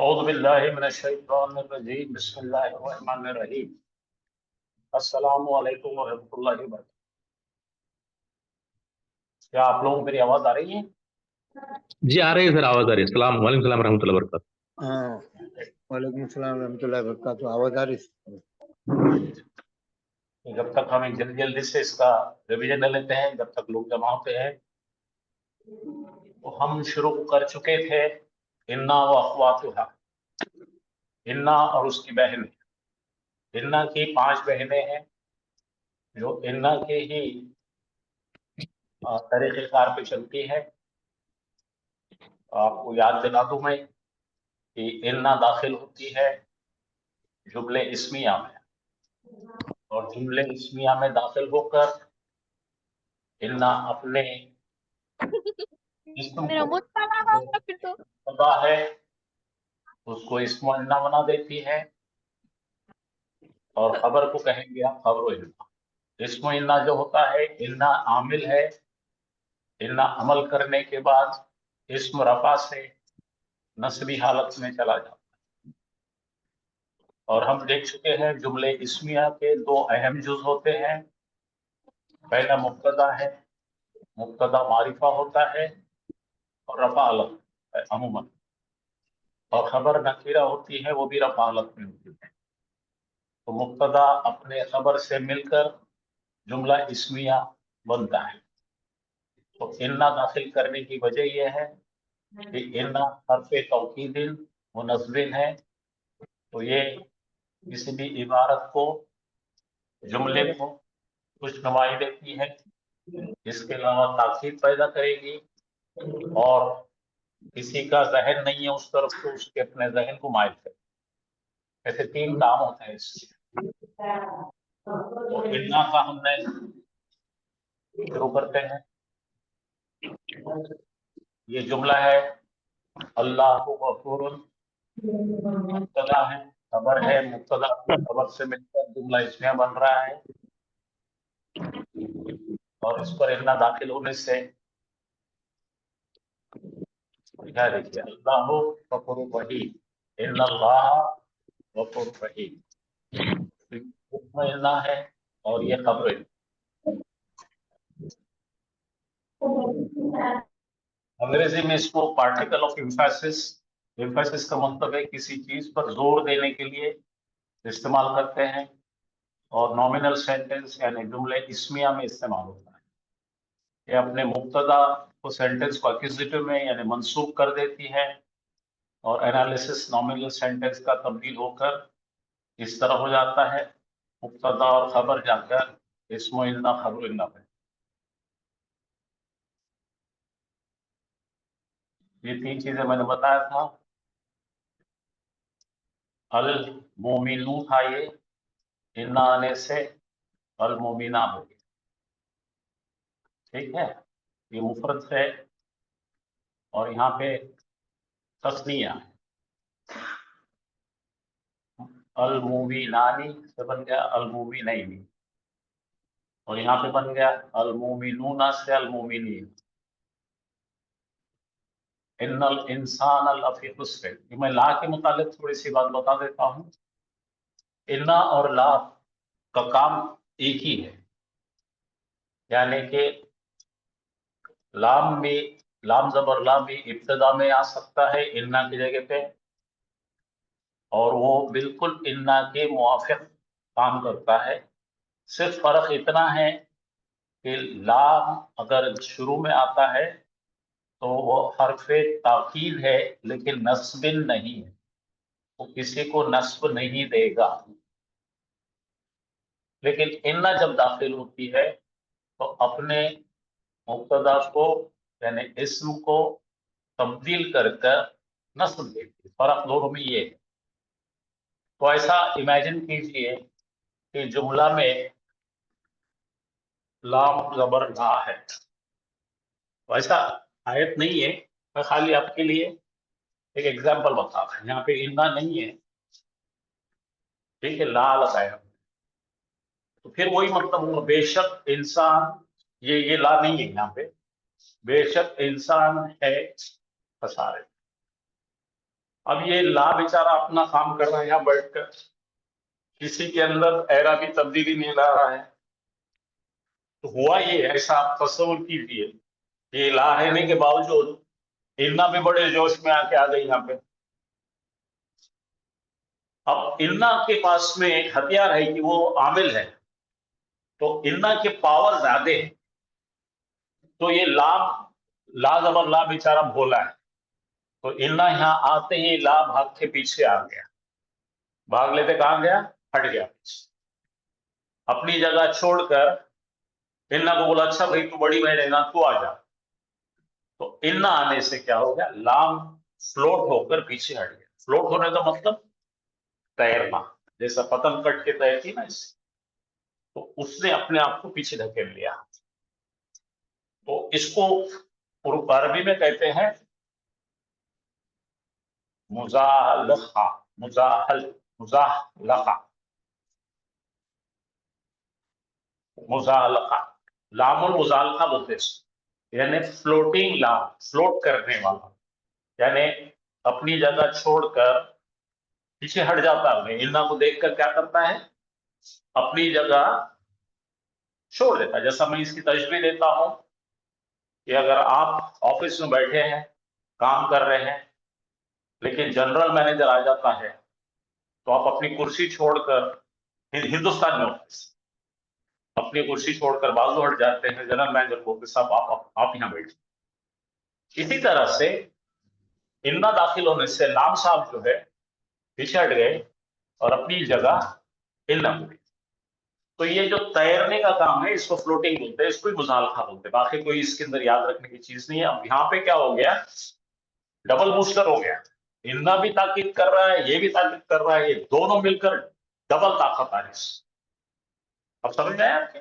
औज़ु बिल्लाहि मिनश शैतानिर रजीम बिस्मिल्लाहिर रहमानिर रहीम अस्सलामु अलैकुम व रहमतुल्लाहि व बरकातहू। क्या आप लोगों को मेरी आवाज़ आ रही है? जी आ रही है सर, आवाज आ रही है। सलाम वालेकुम सलाम रहमतुल्लाहि व बरकातहू। हाँ, वालेकुम सलाम रहमतुल्लाहि व बरकातहू। आवाज आ रही है? जब तक हम जल्दी जल्दी से इसका रिवीजन ले लेते हैं, जब तक लोग जमा होते हैं, तो हम शुरू कर चुके थे इन्ना व अख़वातुहा, इन्ना और उसकी बहनें। इन्ना की 5 बहनें हैं जो इन्ना के ही तरीक़ेकार पे चलती है। आपको याद दिला दूं मैं कि इन्ना दाखिल होती है जुमले इस्मिया में, और जुमले इस्मिया में दाखिल होकर इन्ना अपने इस्म मेरा को मुत्ताला जो होगा फिर तो। पता है उसको इस्म इन्ना बना देती है, और खबर को कहेंगे आप खबर इन्ना। इस्म इन्ना जो होता है, इन्ना आमिल है, इन्ना अमल करने के बाद इस्म रफा से नस्बी हालत में चला जाता है। और हम देख चुके हैं जुमले इस्मिया के 2 अहम जुज़ होते हैं। पहला मुब्तदा है, मुब्तदा मारिफा होता है और रफा अलग है अमूमन, और खबर नकीरा होती है, वो भी रफा अलग में होती है। तो मुब्तदा अपने खबर से मिलकर जुमला इस्मिया बनता है। तो इन्ना दाखिल करने की वजह यह है कि इन्ना हर्फ़े तौकीदिन मुनज़्ज़िन है, तो ये किसी भी इबारत को, जुमले को खुशनुमाई देती है। इसके अलावा ताकीद पैदा करेगी, और किसी का ज़हन नहीं है उस तरफ तो उसके अपने ज़हन को माइल करे। ऐसे 3 काम होते हैं इससे। तो इन्ना का हमने शुरू करते हैं। ये जुमला है अल्लाहु गफूरुन, मुब्तदा है, खबर है, मुब्तदा खबर से मिलकर जुमला इस्मिया बन रहा है, और इस पर इन्ना दाखिल होने से क्या देखिए, अल्लाहु गफूरुर रहीम, इन्नल्लाह गफूरुर रहीम। तो इन्ना है और ये खबर है। अंग्रेजी में इसको पार्टिकल ऑफ एम्फेसिस, एम्फेसिस का मतलब है किसी चीज पर जोर देने के लिए इस्तेमाल करते हैं, और नॉमिनल सेंटेंस यानी जुमले इस्मिया में इस्तेमाल होता है। ये अपने मुब्तदा को सेंटेंस को एक्यूजेटिव में यानी मंसूब कर देती है, और एनालिसिस नॉमिनल सेंटेंस का तब्दील होकर इस तरह हो जाता है, मुब्तदा और खबर जाकर इस्म इन्ना खबर इन्ना पे। ये 3 चीजें मैंने बताया था। अल मोमिनू था ये, इन्ना आने से अल मोमिना हो गया। ठीक है, ये मुफरद है और यहाँ पे तस्निया है। अल मोमिनानी से बन गया अल मोमिनैनी, और यहाँ पे बन गया अल मोमिनूना से अल मोमिनीन। इन्नल इंसान लफी खुस्र, मैं ला के मुतालिक थोड़ी सी बात बता देता हूँ। इन्ना और ला का काम एक ही है, यानी कि लाम भी, लाम जबर ला भी इब्तदा में आ सकता है इन्ना की जगह पे, और वो बिल्कुल इन्ना के मुआफिक काम करता है। सिर्फ फर्क इतना है कि लाम अगर शुरू में आता है तो वो हर्फे ताकीद है, लेकिन नस्बिन नहीं है, वो किसी को नस्ब नहीं देगा। लेकिन इन्ना जब दाखिल होती है तो अपने मुब्तदा को यानी इस्म को तब्दील कर नस्ब देती है। फर्क दोनों में ये है। तो ऐसा इमेजिन कीजिए कि जुमला में लाम जबर ला है। वैसा आयत नहीं है, मैं खाली आपके लिए एक एग्जांपल बता रहा हूं। यहाँ पे इन्ना नहीं है, ठीक है, ला लगाया, तो फिर वही मतलब हुआ बेशक इंसान, ये ला नहीं है यहाँ पे, बेशक इंसान है खसारे। अब ये ला बेचारा अपना काम कर रहा है यहाँ बैठकर, किसी के अंदर ऐरा भी तब्दीली नहीं ला रहा है। तो हुआ ये, ऐसा आप तस्वीर कीजिए, ये ला रहने के बावजूद इन्ना भी बड़े जोश में आके आ गई यहाँ पे। अब इन्ना के पास में एक हथियार है कि वो आमिल है, तो इन्ना के पावर ज्यादा है, तो ये ला जबर ला बेचारा भोला है, तो इन्ना यहाँ आते ही ला भाग के पीछे आ गया। भाग लेते कहां गया? हट गया पीछे, अपनी जगह छोड़कर इन्ना को बोला अच्छा भाई तू बड़ी बहन है ना, तू आ जा। तो इन्ना आने से क्या हो गया? लाम फ्लोट होकर पीछे हट गया। फ्लोट होने का मतलब तैरना, जैसा पतंग कट के तैरती ना इससे, तो उसने अपने आप को पीछे धकेल लिया। तो इसको अरबी में कहते हैं मुजालखा, मुजालखा, मुजालखा, लामुल मुजालखा बोलते हैं, यानी फ्लोटिंग लाम, फ्लोट करने वाला, यानी अपनी जगह छोड़कर पीछे हट जाता है। इन्ना को देखकर क्या करता है? अपनी जगह छोड़ देता है। जैसा मैं इसकी तशबीह देता हूं कि अगर आप ऑफिस में बैठे हैं, काम कर रहे हैं, लेकिन जनरल मैनेजर आ जाता है, तो आप अपनी कुर्सी छोड़कर, हिंदुस्तान में ऑफिस, अपनी कुर्सी छोड़कर बाजू हट जाते हैं जनरल मैनेजर को कि साहब आप यहाँ बैठिए। इसी तरह से इन्ना दाखिल होने से लाम साहब जो है पीछे हट गए और अपनी जगह इन्ना को दी। तो ये जो तैरने का काम है इसको फ्लोटिंग बोलते हैं, इसको ही मुजालखा बोलते हैं। बाकी कोई इसके अंदर याद रखने की चीज नहीं है। अब यहाँ पे क्या हो गया? डबल बूस्टर हो गया। इन्ना भी ताकीद कर रहा है, ये भी ताकीद कर रहा है, ये दोनों मिलकर डबल ताकत आ रही है। अब समझ में आया आपके?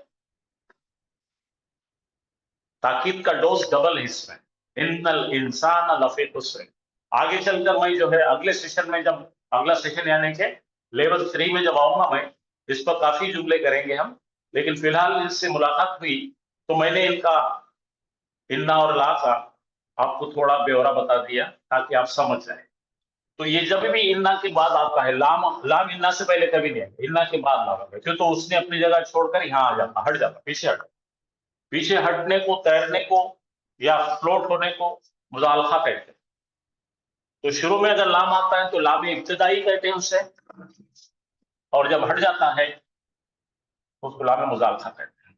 ताकीद का डोज डबल है इसमें। इन्नल इंसान लफी खुस्र। आगे चलकर मैं जो है अगले सेशन में, जब अगला सेशन यानी कि लेवल 3 में जब आऊंगा मैं, इस पर काफी जुमले करेंगे हम। लेकिन फिलहाल इससे मुलाकात हुई तो मैंने इनका इन्ना और ला का आपको थोड़ा ब्यौरा बता दिया ताकि आप समझ जाए। तो ये जब भी इन्ना के बाद आता है, लाम लाम इन्ना से पहले कभी नहीं आएगा, इन्ना के बाद लाम आएगा, क्यों? तो उसने अपनी जगह छोड़कर यहाँ आ जाता, हट जाता, पीछे हटने को, तैरने को या फ्लोट होने को मुजालखा कहते हैं। तो शुरू में अगर लाम आता है तो लाम इब्तिदाई कहते हैं उसे, और जब हट जाता है तो उसको लाम मुजालखा कहते हैं।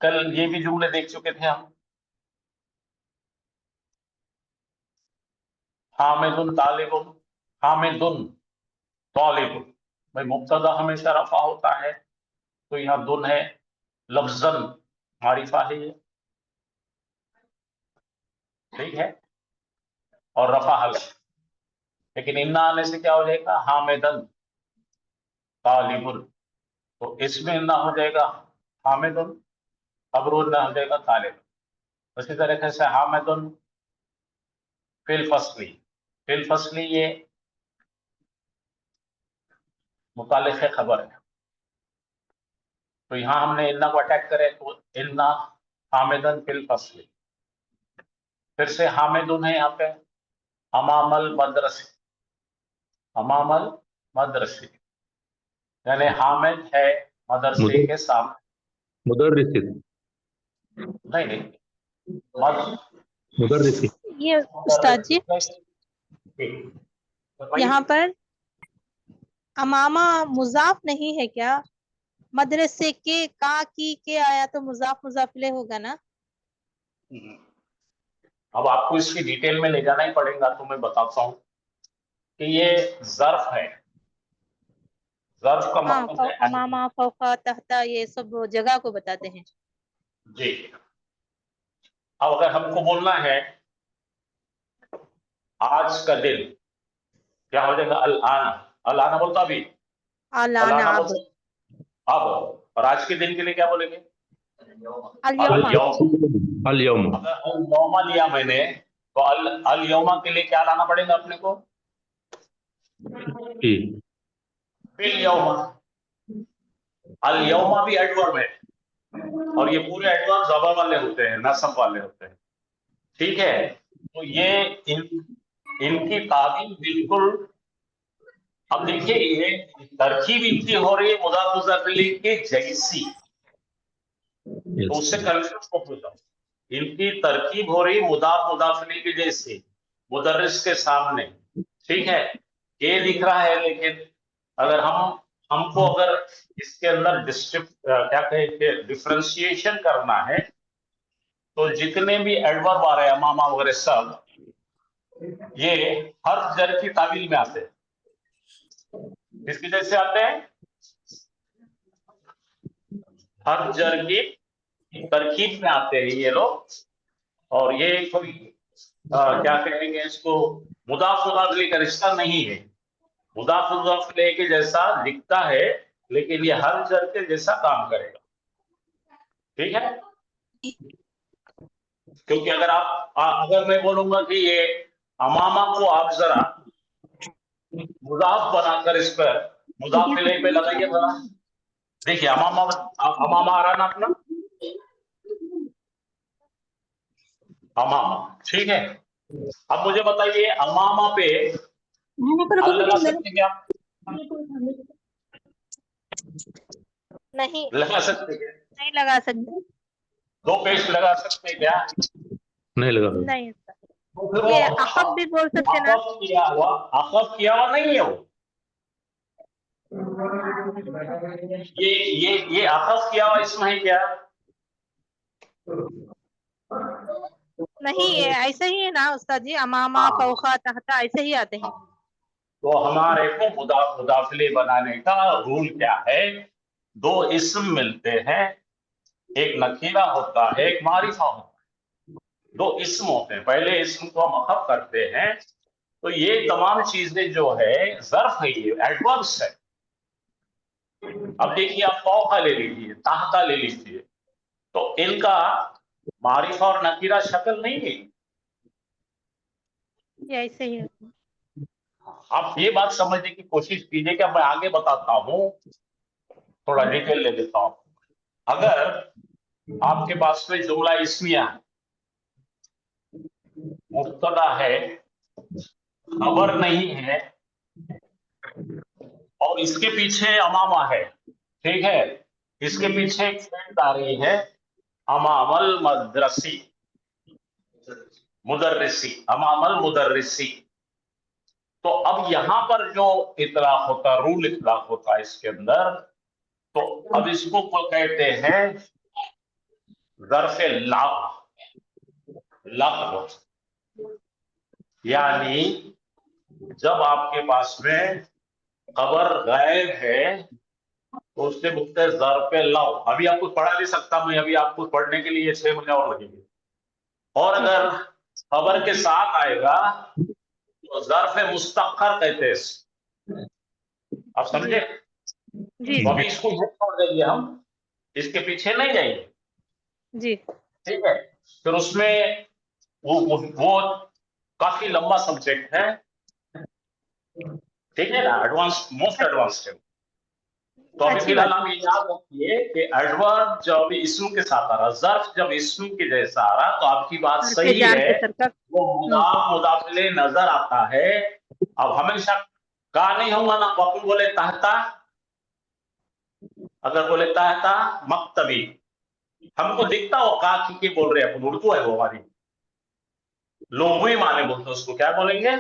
कल ये भी जुमले देख चुके थे हम, हामिदुन तालिबुन, हामिदुन तालिबुन। भाई मुब्तदा हमेशा रफा होता है, तो यहाँ दुन है, लफ्जन मारिफा है ये, ठीक है, और रफा हल। लेकिन इन्ना आने से क्या हो जाएगा? हामिदन तालिबुन। तो इसमें इन्ना हो जाएगा हामिदुन, अबरून ना हो जाएगा तालिब। उसी तरीके से हामिदुन फिल फसली, फिल फसली ये मुतालिक खबर है। तो यहाँ हमने इन्ना को अटैक करे तो इन्ना हामिदन फिल फसली। फिर से हामिदुन है यहाँ पे अमामल मदरसे, अमामल मदरसे, यानी हामिद है मदरसे के सामने। मुदर्रिसिन, नहीं नहीं, मद मुदर्रिसिन। ये उस्ताद जी यहाँ पर अमामा मुजाफ नहीं है क्या? मदरसे के का की के आया तो मुजाफ मुजाफिले होगा ना? अब आपको इसकी डिटेल में ले जाना ही पड़ेगा, तो मैं बताता हूँ कि ये जर्फ है। जर्फ का हाँ, मतलब है अमामा फौका तहता ये सब जगह को बताते हैं जी। अब अगर हमको बोलना है आज का दिन, क्या हो जाएगा? अल आना, अल आना बोलता अभी, अल आलाना आना अब बोलता अब। और आज के दिन के लिए क्या बोलेंगे? अल अल यौमा यौम। अल यौम, अगर अल यौमा लिया मैंने तो अल यौमा के लिए क्या लाना पड़ेगा अपने को? जी, फिल यौमा। अल यौमा भी एडवर्ब है, और ये पूरे एडवर्ब जबर वाले होते हैं, नसब वाले होते हैं। ठीक है, तो ये इनकी ताबीर बिल्कुल, अब देखिए ये तरकीब इनकी हो रही है मुदाफ मुजाफ इलैह के जैसी, तो उससे कंफ्यूज मत हो जाओ। इनकी तरकीब हो रही मुदाफ मुदाफ इलैह के जैसे, मुदर्रिस के सामने, ठीक है, ये दिख रहा है, लेकिन अगर हमको अगर इसके अंदर क्या कहे डिफरेंशिएशन करना है, तो जितने भी एडवर्ब आ रहे हैं अमामा वगैरह सब, ये हर जर की तावील में आते हैं। किसकी जैसे आते हैं? हर जर की तरकीब में आते हैं ये लोग। और ये कोई क्या कहेंगे इसको, मुदाफ मुदाफ इलैह का रिश्ता नहीं है, मुदाफ मुदाफ इलैह के जैसा दिखता है, लेकिन ये हर जर के जैसा काम करेगा। ठीक है, क्योंकि अगर मैं बोलूंगा कि ये अमामा को आप जरा मुदाफ बनाकर इस पर मुदाफ इलैह पे लगाइए जरा, देखिए अमामा आ रहा ना अपना अमामा, ठीक है। अब मुझे बताइए अमामा पे अल लगा सकते क्या? नहीं लगा सकते क्या? नहीं लगा सकते, दो पेस्ट लगा सकते क्या? नहीं लगा। नहीं सर। तो फिर ये वो अखब भी बोल सकते ना, अखब किया हुआ नहीं है वो, ये अखब किया हुआ इसमें है क्या? नहीं ये ऐसे ही है ना उस्ताद जी, अमामा फौका तहता ऐसे ही आते हैं। तो हमारे को मुदाफिले बनाने का रूल क्या है? दो इस्म मिलते हैं, एक नकीरा होता है, एक मारिफा होता है, दो इस्म होते हैं। पहले इस्म को हम अखब करते हैं, तो ये तमाम चीजें जो है ज़र्फ है, ये एडवर्ब्स है। अब देखिए आप फौका ले लीजिए, ताहता ले लीजिए, तो इनका मारिफा और नकीरा शक्ल नहीं है। ये ऐसे ही होते हैं। आप ये बात समझने की कोशिश कीजिए कि मैं आगे बताता हूं, थोड़ा डिटेल ले लेता हूं। अगर आपके पास में जुमला इस्मिया है, मुब्तदा है, खबर नहीं है, और इसके पीछे अमामा है, ठीक है, इसके पीछे एक फेल आ रही है, अमामल मदरसी मुदर्रिसी, अमामल मुदर्रिसी। तो अब यहां पर जो इतलाक होता, रूल इतलाक होता है इसके अंदर, तो अब इसको कहते हैं ज़र्फ़ लग़्व, यानी जब आपके पास में खबर गायब है, तो उससे मुक्त है ज़र्फ़ लग़्व। अभी आपको पढ़ा नहीं सकता मैं, अभी आपको पढ़ने के लिए 6 महीने और लगेंगे। और अगर खबर के साथ आएगा तो ज़र्फ़ मुस्तक़र कहते हैं, आप समझे? जी तो अभी इसको छोड़ देंगे हम, इसके पीछे नहीं जाएंगे, जी। ठीक है। फिर उसमें वो काफी लंबा सब्जेक्ट है, ठीक है ना, एडवांस, मोस्ट एडवांस्ड है। तो अभी फिलहाल आप ये याद रखिए कि एडवर्ब जब इस्म के साथ आ रहा, ज़र्फ जब इस्म के जैसा आ रहा, तो आपकी बात सही है, वो मुदाफ मुदाफ इलैह नजर आता है। अब हमेशा का नहीं होगा ना, अपन बोले तहता, अगर बोले तहता मक्तबी, हमको दिखता हो का की बोल रहे हैं, अपन उर्दू है वो हमारी, लोगोई माने बोलते हैं उसको, क्या बोलेंगे?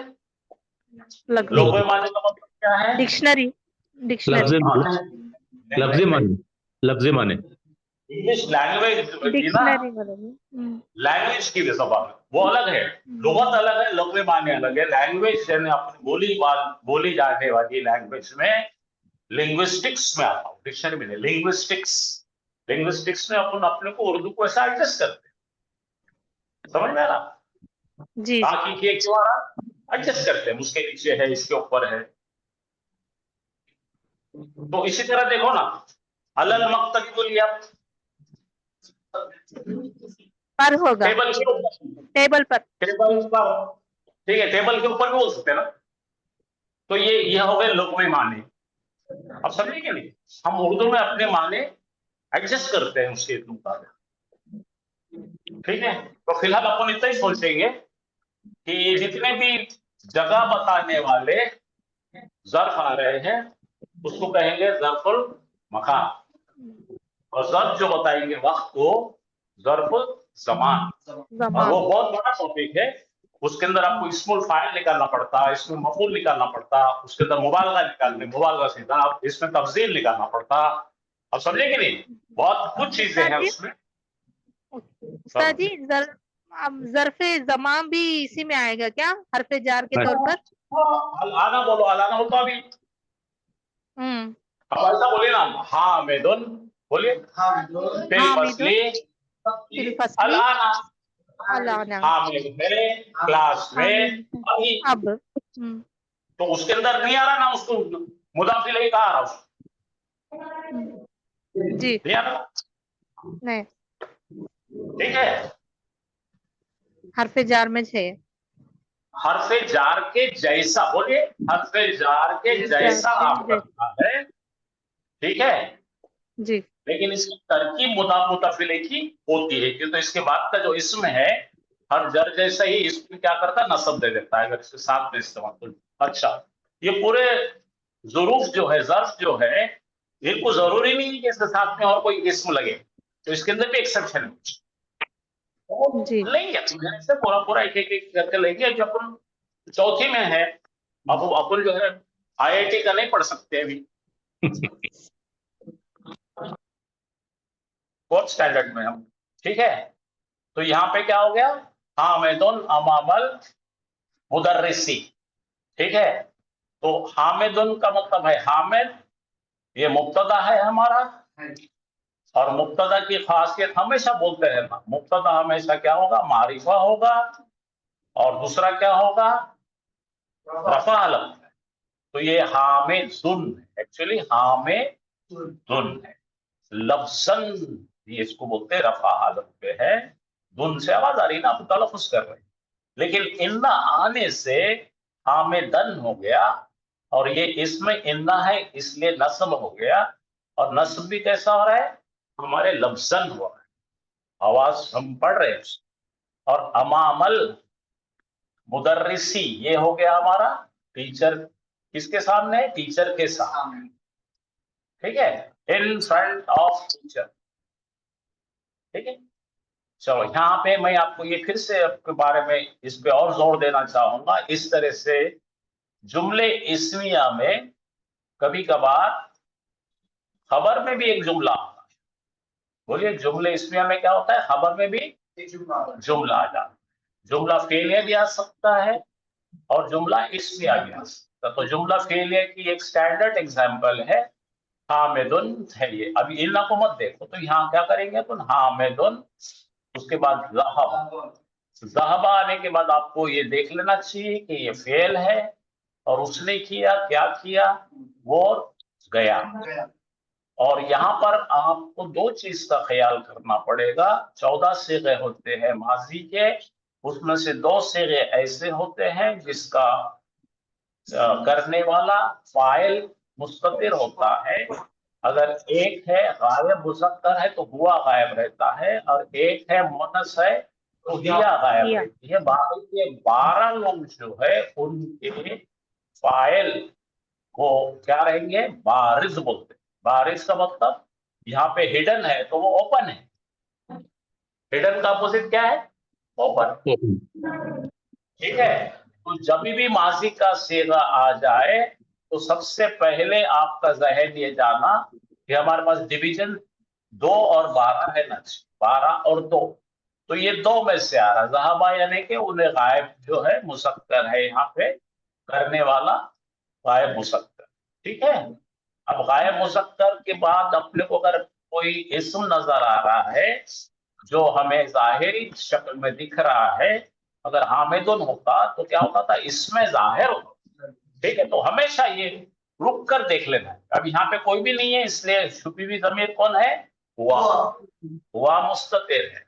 लोगोई माने का मतलब क्या है? डिक्शनरी, लफ्ज़ी माने इंग्लिश लैंग्वेज लैंग्वेज की जबान वो अलग है, लुगत अलग है, लफ्ज़ माने अलग है। लैंग्वेज यानी अपनी बोली जाने वाली लैंग्वेज में, लिंग्विस्टिक्स में आता हूँ, डिक्शनरी में नहीं, लिंग्विस्टिक्स में अपन अपने को उर्दू को ऐसा एडजस्ट करते हैं, समझ में आ रहा? जी, ताकि क्यों आ रहा, एडजस्ट करते हैं, उसके नीचे है, इसके ऊपर है। तो इसी तरह देखो ना, अलल मक्तब बोलिए आप, पर होगा, टेबल पर, ठीक है, टेबल के ऊपर भी बोल सकते हैं ना। तो ये हो गए लुग़वी माने। अब समझे क्या नहीं, हम उर्दू में अपने माने एडजस्ट करते हैं उसके मुताबिक। ठीक है, तो फिलहाल अपन इतना ही सोचेंगे कि जितने भी जगह बताने वाले ज़र्फ आ रहे हैं उसको कहेंगे ज़र्फुल मकान, और ज़र्फ जो बताएंगे वक्त को ज़र्फुल ज़मान। और जमान। वो बहुत बड़ा टॉपिक है, उसके अंदर आपको इस्मुल फाइल निकालना पड़ता, इसमें मफूल निकालना पड़ता, उसके अंदर मुबालगा निकालने, मुबालगा से इदाफ, इसमें तफजील निकालना पड़ता। अब समझे कि नहीं, बहुत कुछ चीजें हैं उसमें। उस्ताद जी ज़र्फ़े ज़मान भी इसी में आएगा क्या, हरफ़े जार के तौर पर? अलाना बोलो, अलाना होता अभी। अब ऐसा बोलिए ना, हामिदुन, बोलिए फिल हामिदुन फसली फिल फसली अलाना, अलाना हामिद है क्लास में अभी। अब। तो उसके अंदर नहीं आ रहा ना, उसको मुदाफ इलैहि कहाँ आ रहा उसको, जी नहीं आ रहा। नहीं, ठीक है, हरफ़े जार में 6 हरफे जार के जैसा, बोलिए हरफे जार के जैसा आप करना है। ठीक है, जी लेकिन इसकी तरकीब मुदाफ मुदाफ इलैहि की होती है, क्योंकि तो इसके बाद का जो इसम है हर जर जैसा ही इसमें क्या करता है, नसब दे देता है अगर इसके साथ में इस्तेमाल तो। अच्छा, ये पूरे ज़ुरूफ जो है, ज़र्फ जो है, इनको जरूरी नहीं है कि इसके साथ में और कोई इसम लगे, तो इसके अंदर भी एक्सेप्शन है। जी लेंगे ऐसे पूरा पूरा एक एक करके लेंगे। जब अपन चौथी में है, अब अपन जो है आईआईटी का नहीं पढ़ सकते अभी, फोर्थ स्टैंडर्ड में हम। ठीक है, तो यहाँ पे क्या हो गया, हामिदुन अमामल मुदर्रिसी। ठीक है, तो हामिदुन का मतलब है हामिद, ये मुब्तदा है हमारा, और मुब्तदा की खासियत हमेशा बोलते हैं ना, मुब्तदा हमेशा क्या होगा, मारिफा होगा, और दूसरा क्या होगा, रफा अलम। तो ये हामिदुन एक्चुअली हामिदुन है, लफ्जन ये इसको बोलते हैं रफा हालत पे है, धुन से आवाज आ रही ना, आप तलफ़ुज़ कर रहे हैं, लेकिन इन्ना आने से हामिदन हो गया, और ये इसमें इन्ना है इसलिए नस्ब हो गया, और नस्ब भी कैसा हो रहा है, हमारे लफ्जन हो रहा है, आवाज हम पढ़ रहे हैं। और अमामल मुदर्रिसी ये हो गया हमारा टीचर, किसके सामने, टीचर के सामने। ठीक है, इन फ्रंट ऑफ टीचर। ठीक है, चलो यहाँ पे मैं आपको ये फिर से आपके बारे में इस पे और जोर देना चाहूंगा। इस तरह से जुमले इस्मिया में कभी कभार खबर में भी एक जुमला आता है। बोलिए जुमले इस्मिया में क्या होता है, खबर में भी जुमला आ जाता है। जुमला फेलिया भी आ सकता है और जुमला इस्मिया भी आ सकता है। तो जुमला फेलिया की एक स्टैंडर्ड एग्जाम्पल है हामिदुन है ये। अभी इल्ला को मत देखो, तो यहाँ क्या करेंगे तो हामिदुन, उसके बाद ज़हबा आने के बाद आपको ये देख लेना चाहिए कि ये फेल है, और उसने किया क्या किया, वो गया। और यहाँ पर आपको दो चीज का ख्याल करना पड़ेगा। 14 सेगे होते हैं माजी के, उसमें से 2 सेगे ऐसे होते हैं जिसका करने वाला फाइल मुस्ततिर होता है। अगर एक है गायब मुज़क्कर है तो हुआ गायब रहता है, और एक है मुअन्नस है तो हिया गायब रहती है। बाकी के 12 लोग जो है उनके फाइल को क्या रहेंगे, बारिज बोलते हैं। बारिज का मतलब यहाँ पे हिडन है तो वो ओपन है, हिडन का अपोजिट क्या है, ओपन। ठीक है, तो जब भी माजी का सेगा आ जाए तो सबसे पहले आपका जहन ये जाना कि हमारे पास डिवीजन 2 और 12 है ना, 12 और 2, तो ये 2 में से आ रहा ज़हाबा, यानी कि उन्हें गायब जो है मुसक्कर है यहाँ पे करने वाला, गायब मुसक्कर। ठीक है, अब गायब मुसक्कर के बाद अपने को अगर कोई इस्म नजर आ रहा है जो हमें जाहिरी शक्ल में दिख रहा है, अगर हामिदुन होता तो क्या होता था, इसमें जाहिर होता। ठीक है, तो हमेशा ये रुक कर देख लेना है। अब यहाँ पे कोई भी नहीं है, इसलिए छुपी हुई जमीर कौन है, हुआ मुस्ततिर है।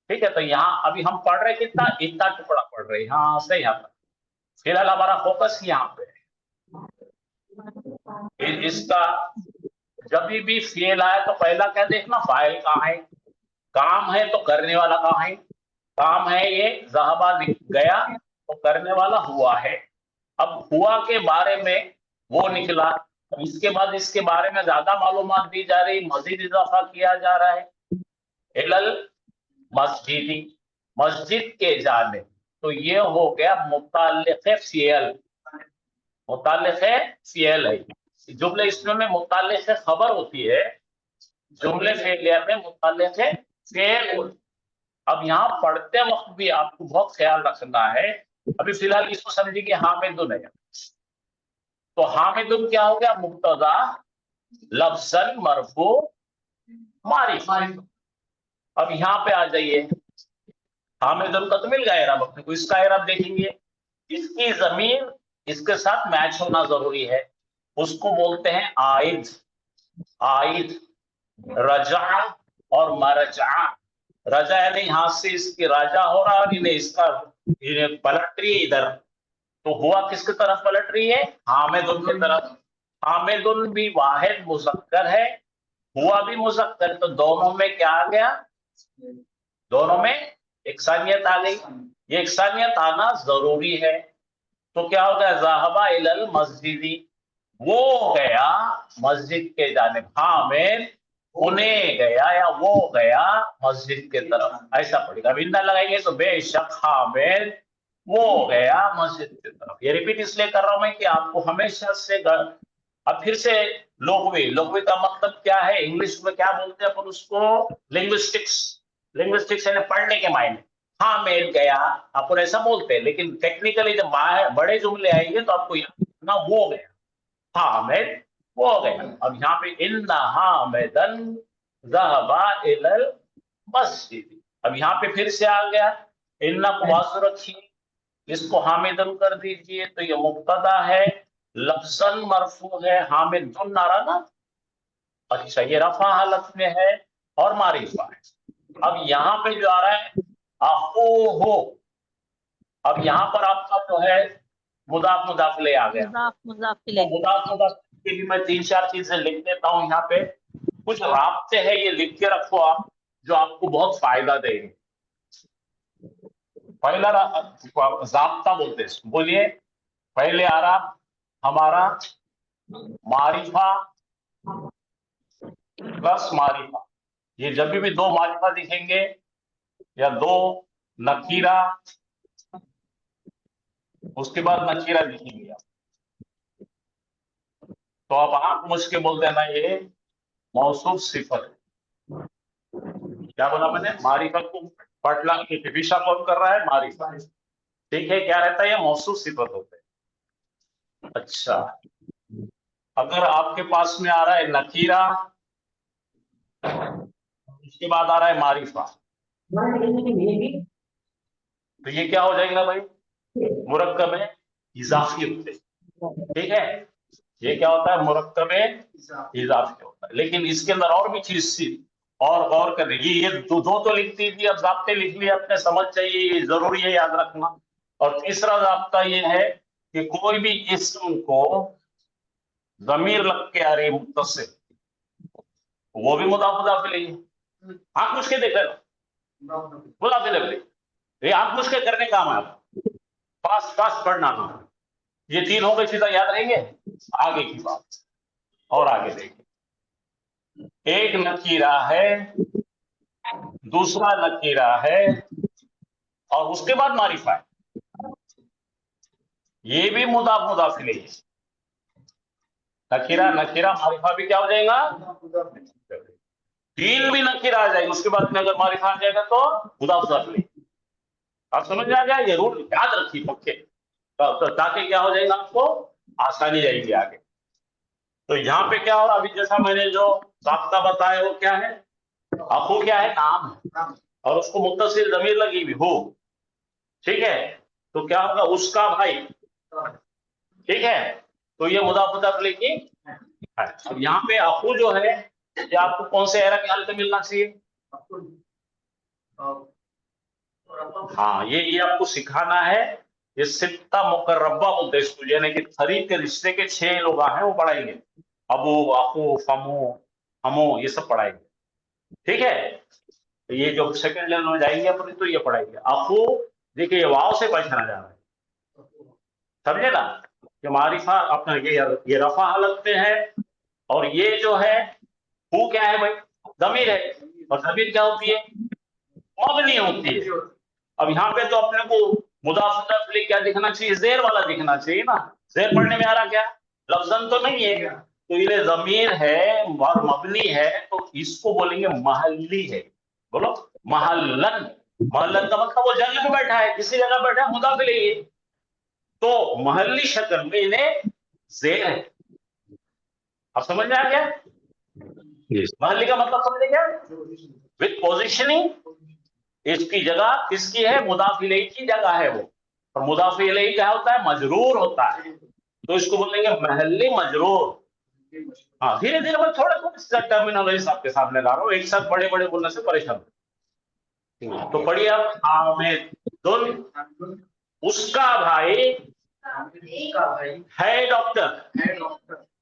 ठीक है, तो यहाँ अभी हम पढ़ रहे कितना, इतना टुकड़ा पढ़ रहे हैं यहाँ से यहाँ तक। फिलहाल हमारा फोकस यहाँ पे है। इसका जब भी फेल आए तो पहला क्या देखना, फाइल कहाँ है। काम है तो करने वाला कहाँ है? काम है ये ज़हबा गया, तो करने वाला हुआ है। अब हुआ के बारे में वो निकला, इसके बाद इसके बारे में ज्यादा मालूमात दी जा रही, मजीद इजाफा किया जा रहा है। इलल मस्जिदी, मस्जिद के जाने, तो ये हो गया मुताल्लिक़ फ़ियल, मुताल्लिक़ फ़ियल है। जुमले इसमें में मुताल्लिक़ खबर होती है, जुमले फ़ेलिया में मुताल्लिक़ फ़ियल। अब यहाँ पढ़ते वक्त भी आपको बहुत ख्याल रखना है। अभी फिलहाल इसको समझिए कि हामिदुन है, तो हामिदुन क्या हो गया? मुब्तदा लफ्ज़न मरफू मारिफा। अब यहाँ पे आ जाइए, हामिदुन का तो मिल गया एराब अपने को, इसका एराब देखेंगे। इसकी जमीन इसके साथ मैच होना जरूरी है, उसको बोलते हैं आइद। आइद, रजा और मरजा। रजा यानी यहाँ से इसकी राजा हो रहा है और इन्हें इसका पलट रही है इधर, तो हुआ किसकी तरफ पलट रही है? हामिदुन की तरफ। हामिदुन भी वाहिद मुज़क्कर है, हुआ भी मुज़क्कर, तो दोनों में क्या आ गया? दोनों में इकसानियत आ गई। ये इकसानियत आना जरूरी है। तो क्या हो गया? ज़ाहबा इलल मस्जिदी, वो गया मस्जिद के जानिब। हामिद उन्हें गया या वो गया मस्जिद के तरफ, ऐसा पड़ेगा। अब इंदा लगाएंगे तो बेशक हामिद वो गया मस्जिद की तरफ। ये रिपीट इसलिए कर रहा हूं मैं कि आपको हमेशा से अब फिर से लोगवी, लोगवी का मतलब क्या है? इंग्लिश में क्या बोलते हैं अपन उसको? लिंग्विस्टिक्स। लिंग्विस्टिक्स यानी पढ़ने के मायने। हामिद गया अपन ऐसा बोलते हैं, लेकिन टेक्निकली जब बड़े जुमले आएंगे तो आपको याद रखना वो गया, हामिद वो गया। अब यहाँ पे इन्ना हामिदन ज़हबा इलल मस्जिद, अब यहाँ पे फिर से आ गया, इन्ना को वाज़ रखिए, इसको हामिदन कर दीजिए, तो ये मुब्तदा है, लफ्ज़न मरफू है, हामिदुन नारा ना। अच्छा, ये रफा हालत में है और मारिफा है। अब यहाँ पे जो आ रहा है अखूहु, अब यहाँ पर आपका जो है मुदाफ मुदाफ ले आ गया। मुजाफ मुजाफ तो इलैह। मुदाफ मुदाफ के लिए मैं 3-4 चीजें लिख देता हूँ यहाँ पे, कुछ राब्ते हैं, ये लिख के रखो आप, जो आपको बहुत फायदा देंगे। पहला जाब्ता बोलते हैं, बोलिए। पहले आ रहा हमारा मारिफा प्लस मारिफा। ये जब भी दो मारिफा दिखेंगे या दो नकीरा, उसके बाद नकीरा दिखेंगे, तो आप आंख मुझ के बोल देना ये मौसूफ सिफत है। क्या बोला मैंने? मारिफा को पटला की विशा कौन कर रहा है? मारिफा। ठीक है, क्या रहता है? ये मौसूफ सिफत होते हैं। अच्छा, अगर आपके पास में आ रहा है नकीरा, उसके बाद आ रहा है मारिफा, तो ये क्या हो जाएगा भाई? मुरक्कब में इजाफी होते हैं। ठीक है, ये क्या होता है? मुरक्कब में इजाफी होता है। लेकिन इसके अंदर और भी चीज थी, और गौर कर रही, ये दो तो लिख दीजिए, अब ज़ाब्ते लिख लिए अपने, समझ चाहिए, ये जरूरी है याद रखना। और तीसरा ज़ाब्ता ये है कि कोई भी इस्म को ज़मीर लग के आ रही है मुत्तसिल, वो भी मुदाफ मुदाफ इलैहि है। आंख मुझ के देख लेना, मुदाफ इलैहि, ये आंख मुझ के करने काम है। आप फास्ट फास्ट पढ़ना काम, ये 3 हो गए, सीधा याद रहेंगे। आगे की बात और आगे देखिए, एक नकीरा है, दूसरा नकीरा है, और उसके बाद मारिफा है, ये भी मुदाफ मुदाफ इलैहि है। नकीरा नकीरा मारिफा भी क्या हो जाएगा? 3 भी नकीरा आ जाएगा, उसके बाद में अगर मारिफा आ जाएगा तो मुदाफ मुदाफ इलैहि। आप समझ में आ गया? ये रूल याद रखिए पक्के, ताकि क्या हो जाएगा, आपको आसानी रहेगी आगे। तो यहाँ पे क्या हो रहा, अभी जैसा मैंने जो ज़ाब्ता बताया वो क्या है? अखू क्या है? नाम है, और उसको मुत्तसिल ज़मीर लगी हुई हो। ठीक है, तो क्या होगा? उसका भाई। ठीक है, तो ये मुदाफ मुदाफ इलैहि है। अब यहाँ पे अखू जो है, ये आपको कौन से एरा की हालत में मिलना चाहिए? हाँ, ये आपको सिखाना है। ये सित्ता मुकर्रबा बोलते हैं इसको, यानी कि खरीद के रिश्ते के 6 लोग हैं, वो पढ़ाएंगे। अबू, अखू, फमू, हमू, ये सब पढ़ाएंगे। ठीक है, तो ये जो सेकंड लेवल में जाएंगे अपन तो ये पढ़ाएंगे। अखू देखिए ये वाव से पहचाना जा रहा है, समझे ना कि मारिफा अपना ये रफा हालत में है, और ये जो है हु क्या है भाई, जमीर है, और जमीर क्या होती है, मबनी होती है। अब यहाँ पे तो अपने को मुदाफ मुदाफ इलैह क्या दिखना चाहिए, जेर वाला दिखना चाहिए ना, जेर पढ़ने में आ रहा क्या, लफ्जन तो नहीं है, तो ये जमीर है और मबनी है, तो इसको बोलेंगे महल्ली है। बोलो महल्लन, महल्लन का मतलब वो जगह पे बैठा है, किसी जगह बैठा है, मुदाफ इलैह है, तो महल्ली शक्ल में इन्हें जेर है। अब समझ में आ गया, महल्ली का मतलब समझे क्या, विद पोजिशनिंग, इसकी जगह किसकी है, मुदाफ इलैह की जगह है वो, और मुदाफ इलैह क्या होता है, मजरूर होता है, तो इसको बोलेंगे महल्ली मजरूर। हाँ धीरे धीरे मैं थोड़ा थोड़ा टर्मिनोलॉजी आपके सामने ला रहा हूँ, एक साथ बड़े बड़े बोलने से परेशान। तो पढ़िए आप, हामिदुन उसका भाई है डॉक्टर,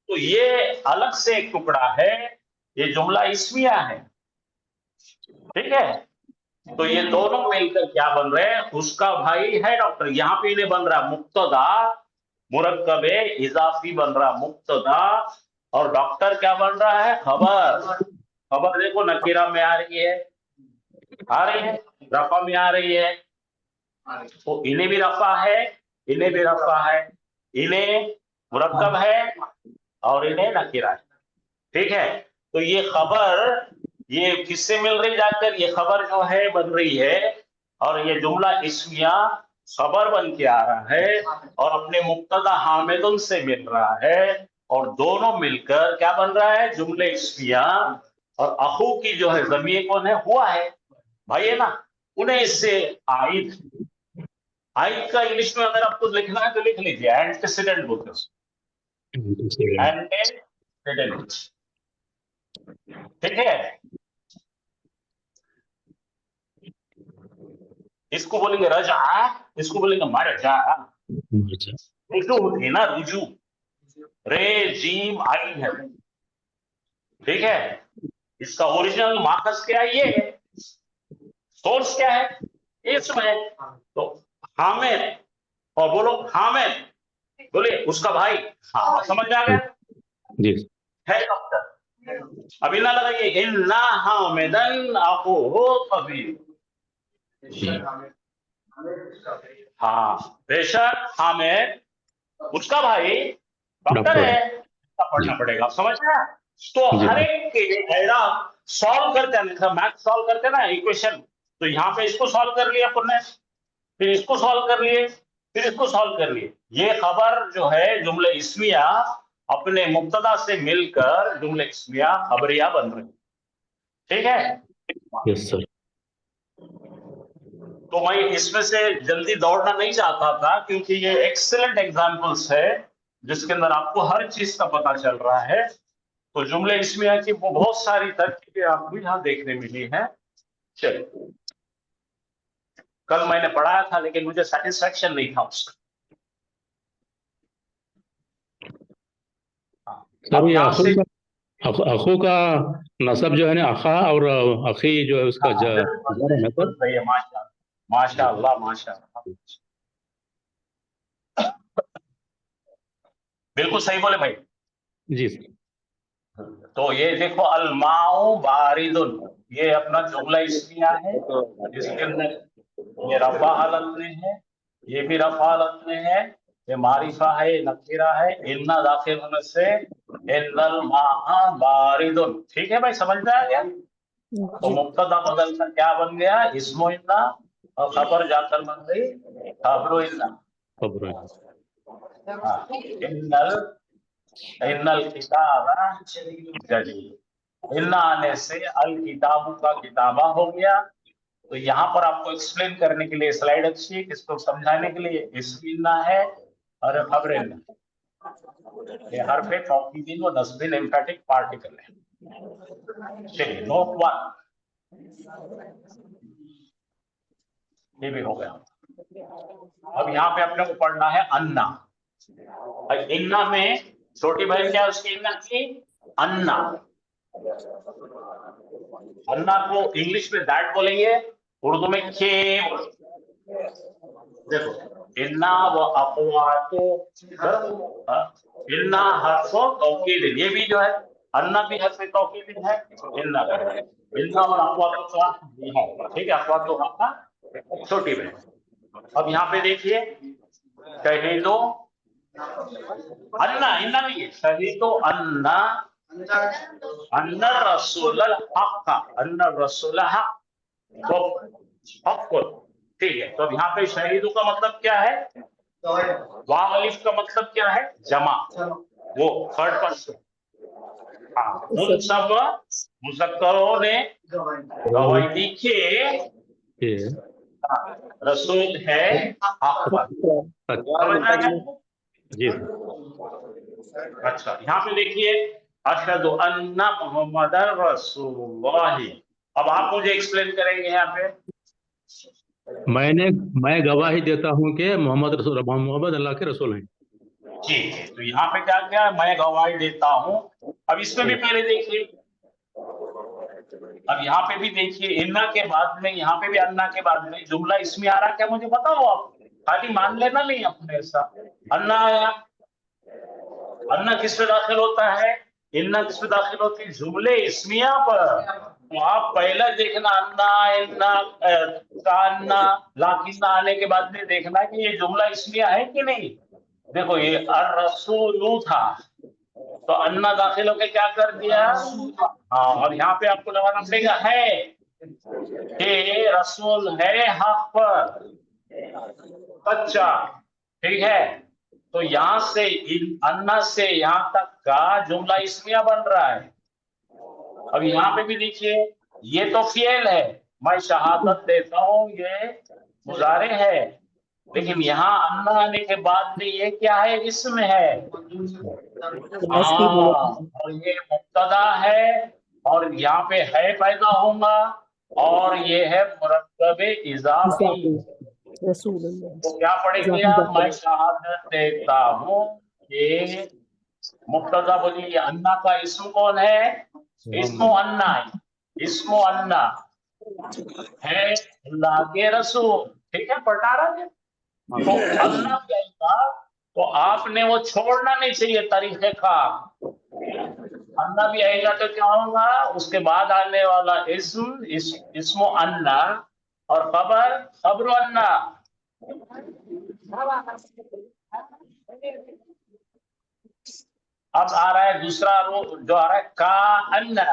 तो ये अलग से एक टुकड़ा है, ये जुमला इस्मिया है, ठीक है। तो ये दोनों मिलकर क्या बन रहे हैं, उसका भाई है डॉक्टर, यहाँ पे इन्हें बन रहा मुक्तदा, मुरक्कब इजाफी बन रहा मुक्तदा, और डॉक्टर क्या बन रहा है, खबर। खबर देखो नकीरा में आ रही है, रफा में आ रही है, तो इन्हें भी रफा है, इन्हें भी रफा है, इन्हें मुरक्कब है और इन्हें नकीरा है, ठीक है। तो ये खबर ये किससे मिल रही जाकर, ये खबर जो है बन रही है, और ये जुमला इस्मिया खबर बन के आ रहा है, और अपने मुक्तदा हामिदुन से मिल रहा है, और दोनों मिलकर क्या बन रहा है, जुमले इस्मिया। और अखू की जो है ज़मीर कौन है, हुआ है, भाई है ना, उन्हें इससे आइद, आइद का इंग्लिश में अगर आपको लिखना है तो लिख लीजिए, एंटीसीडेंट बोलते हैं उसको, एंटीसीडेंट, ठीक है। इसको बोलेंगे रजा, इसको बोलेंगे मरजा, रुजू होती है ना, रुजू, रे जीम आई है, ठीक है। इसका ओरिजिनल मार्कस क्या है, ये है, सोर्स क्या है, इसमें, तो हामिद, और बोलो हामिद, बोले उसका भाई, हाँ समझ में आ गया जी है डॉक्टर। अभी ना लगाइए, इन्ना हामिदन अखूहु तबीब, हाँ बेशक हामिद उसका भाई डॉक्टर है, इसका पढ़ना पड़ेगा, समझ में। तो हर एक के एरा सॉल्व करते हैं, मैथ सॉल्व करते हैं ना इक्वेशन, तो यहाँ पे इसको सॉल्व कर लिया अपन ने, फिर इसको सॉल्व कर लिए, फिर इसको सॉल्व कर लिए। ये खबर जो है जुमले इस्मिया अपने मुब्तदा से मिलकर जुमले इस्मिया खबरिया बन रही, ठीक है। Yes sir. तो मैं इसमें से जल्दी दौड़ना नहीं चाहता था, क्योंकि ये एक्सीलेंट एग्जांपल्स है जिसके अंदर आपको हर चीज का पता चल रहा है। तो जुमले इस्मिया की वो बहुत सारी तरकीबें आपको यहाँ देखने मिली हैं। चलिए, कल मैंने पढ़ाया था लेकिन मुझे सेटिस्फैक्शन नहीं था उसका। सर ये अखू का नसब जो है ना, अखा और अखी जो है उसका सही है, माशाअल्लाह माशाअल्लाह, बिल्कुल सही बोले भाई जी। तो ये देखो अलमाउ बारिदुन, ये अपना जुमला इस्मिया है, इसके अंदर ये रफा हालत में है, ये भी रफा हालत में है, ये मारिफा है, ये नकीरा है, इन्ना दाखिल होने से इन्नल माआ बारिदुन, ठीक है भाई, समझ में आ गया। तो मुब्तदा बदल कर क्या बन गया, इस्मो इन्ना, और खबर जाकर बन गई खबरो इन्ना। इन्नल किताबा जदीद, इन्ना आने से अल किताबु का किताबा हो गया। तो यहाँ पर आपको एक्सप्लेन करने के लिए स्लाइड अच्छी है, किसको समझाने के लिए, इस्मिन्ना है और खबर इन्ना, ये हर पे तौकीदीन व नस्बिन एम्फेटिक पार्टिकल है। चलिए नोट 1 ये भी हो गया। अब यहाँ पे अपने को पढ़ना है अन्ना। इन्ना में छोटी बहन क्या है उसकी, इन्ना की अन्ना, अन्ना को इंग्लिश में दैट बोलेंगे, उर्दू में के बोलेंगे। देखो इन्ना व अखवातो, इन्ना हर्फो तौकीद, ये भी जो है अन्ना भी हर्फ तौकीद है, इन्ना और अखवातो का है, ठीक है, अखवातो का छोटी बहन। अब यहाँ पे देखिए शहीदो अन्ना, इन्ना नहीं है, शहीदो अन्ना अन्ना रसूल हक, अन्ना रसूल हक, ठीक है। तो अब यहाँ पे शहीदों का मतलब क्या है, वाव अलिफ का मतलब क्या है, जमा, वो थर्ड पर्सन। हाँ, उन सब मुज़क्करों ने गवाही दी कि ये रसूल है हक पर। समझना है? जी अच्छा, यहाँ पे देखिए अशहदु अन्ना मुहम्मदर रसूलुल्लाह। अब आप मुझे एक्सप्लेन करेंगे यहाँ पे। मैं गवाही देता हूँ कि मोहम्मद अल्लाह के रसूल हैं। ठीक है, तो यहाँ पे क्या क्या मैं गवाही देता हूँ। अब इसमें भी पहले देखिए, अब यहाँ पे भी देखिए, इन्ना के बाद में, यहाँ पे भी अन्ना के बाद में जुमला इसमें आ रहा, क्या मुझे बताओ आप, खाली मान लेना नहीं अपने ऐसा। अन्ना आया, अन्ना किस पे दाखिल होता है, इन्ना किस पे दाखिल होती है, जुमले इसमिया पर। तो आप पहले देखना अन्ना, इन्ना, कान्ना, लाकिन्ना आने के बाद में देखना कि ये जुमला इसमिया है कि नहीं। देखो ये अर्रसूलु था, तो अन्ना दाखिल होके क्या कर दिया, हाँ, और यहाँ पे आपको लगाना पड़ेगा है कि रसूल है हक पर, सच्चा, ठीक है। तो यहां से इन अन्ना से यहां तक का जुमला इसमिया बन रहा है। अब यहाँ पे भी देखिए, ये तो फियल है, मैं शहादत देता हूँ, ये मुजारे है, लेकिन यहाँ अन्ना आने के बाद में ये क्या है, इसम है। और ये मुब्तदा है, और यहाँ पे है पैदा होगा, और ये है मुरक्कब इजाफी। तो क्या पढ़ेंगे आप, मैं शहादत देता हूँ कि मुब्तदा बोलिए, ये अन्ना का इस्म कौन है, इस्मो अन्ना है, इस्मो अन्ना है अल्लाह के रसूल, ठीक है, पढ़ा रहा है। तो अन्ना क्या था, तो आपने वो छोड़ना नहीं चाहिए तरीके का। अन्ना भी आएगा तो क्या होगा, उसके बाद आने वाला इस्मो अन्ना, और खबर खबरो अन्ना। अब आ रहा है दूसरा जो आ रहा है का अन्ना।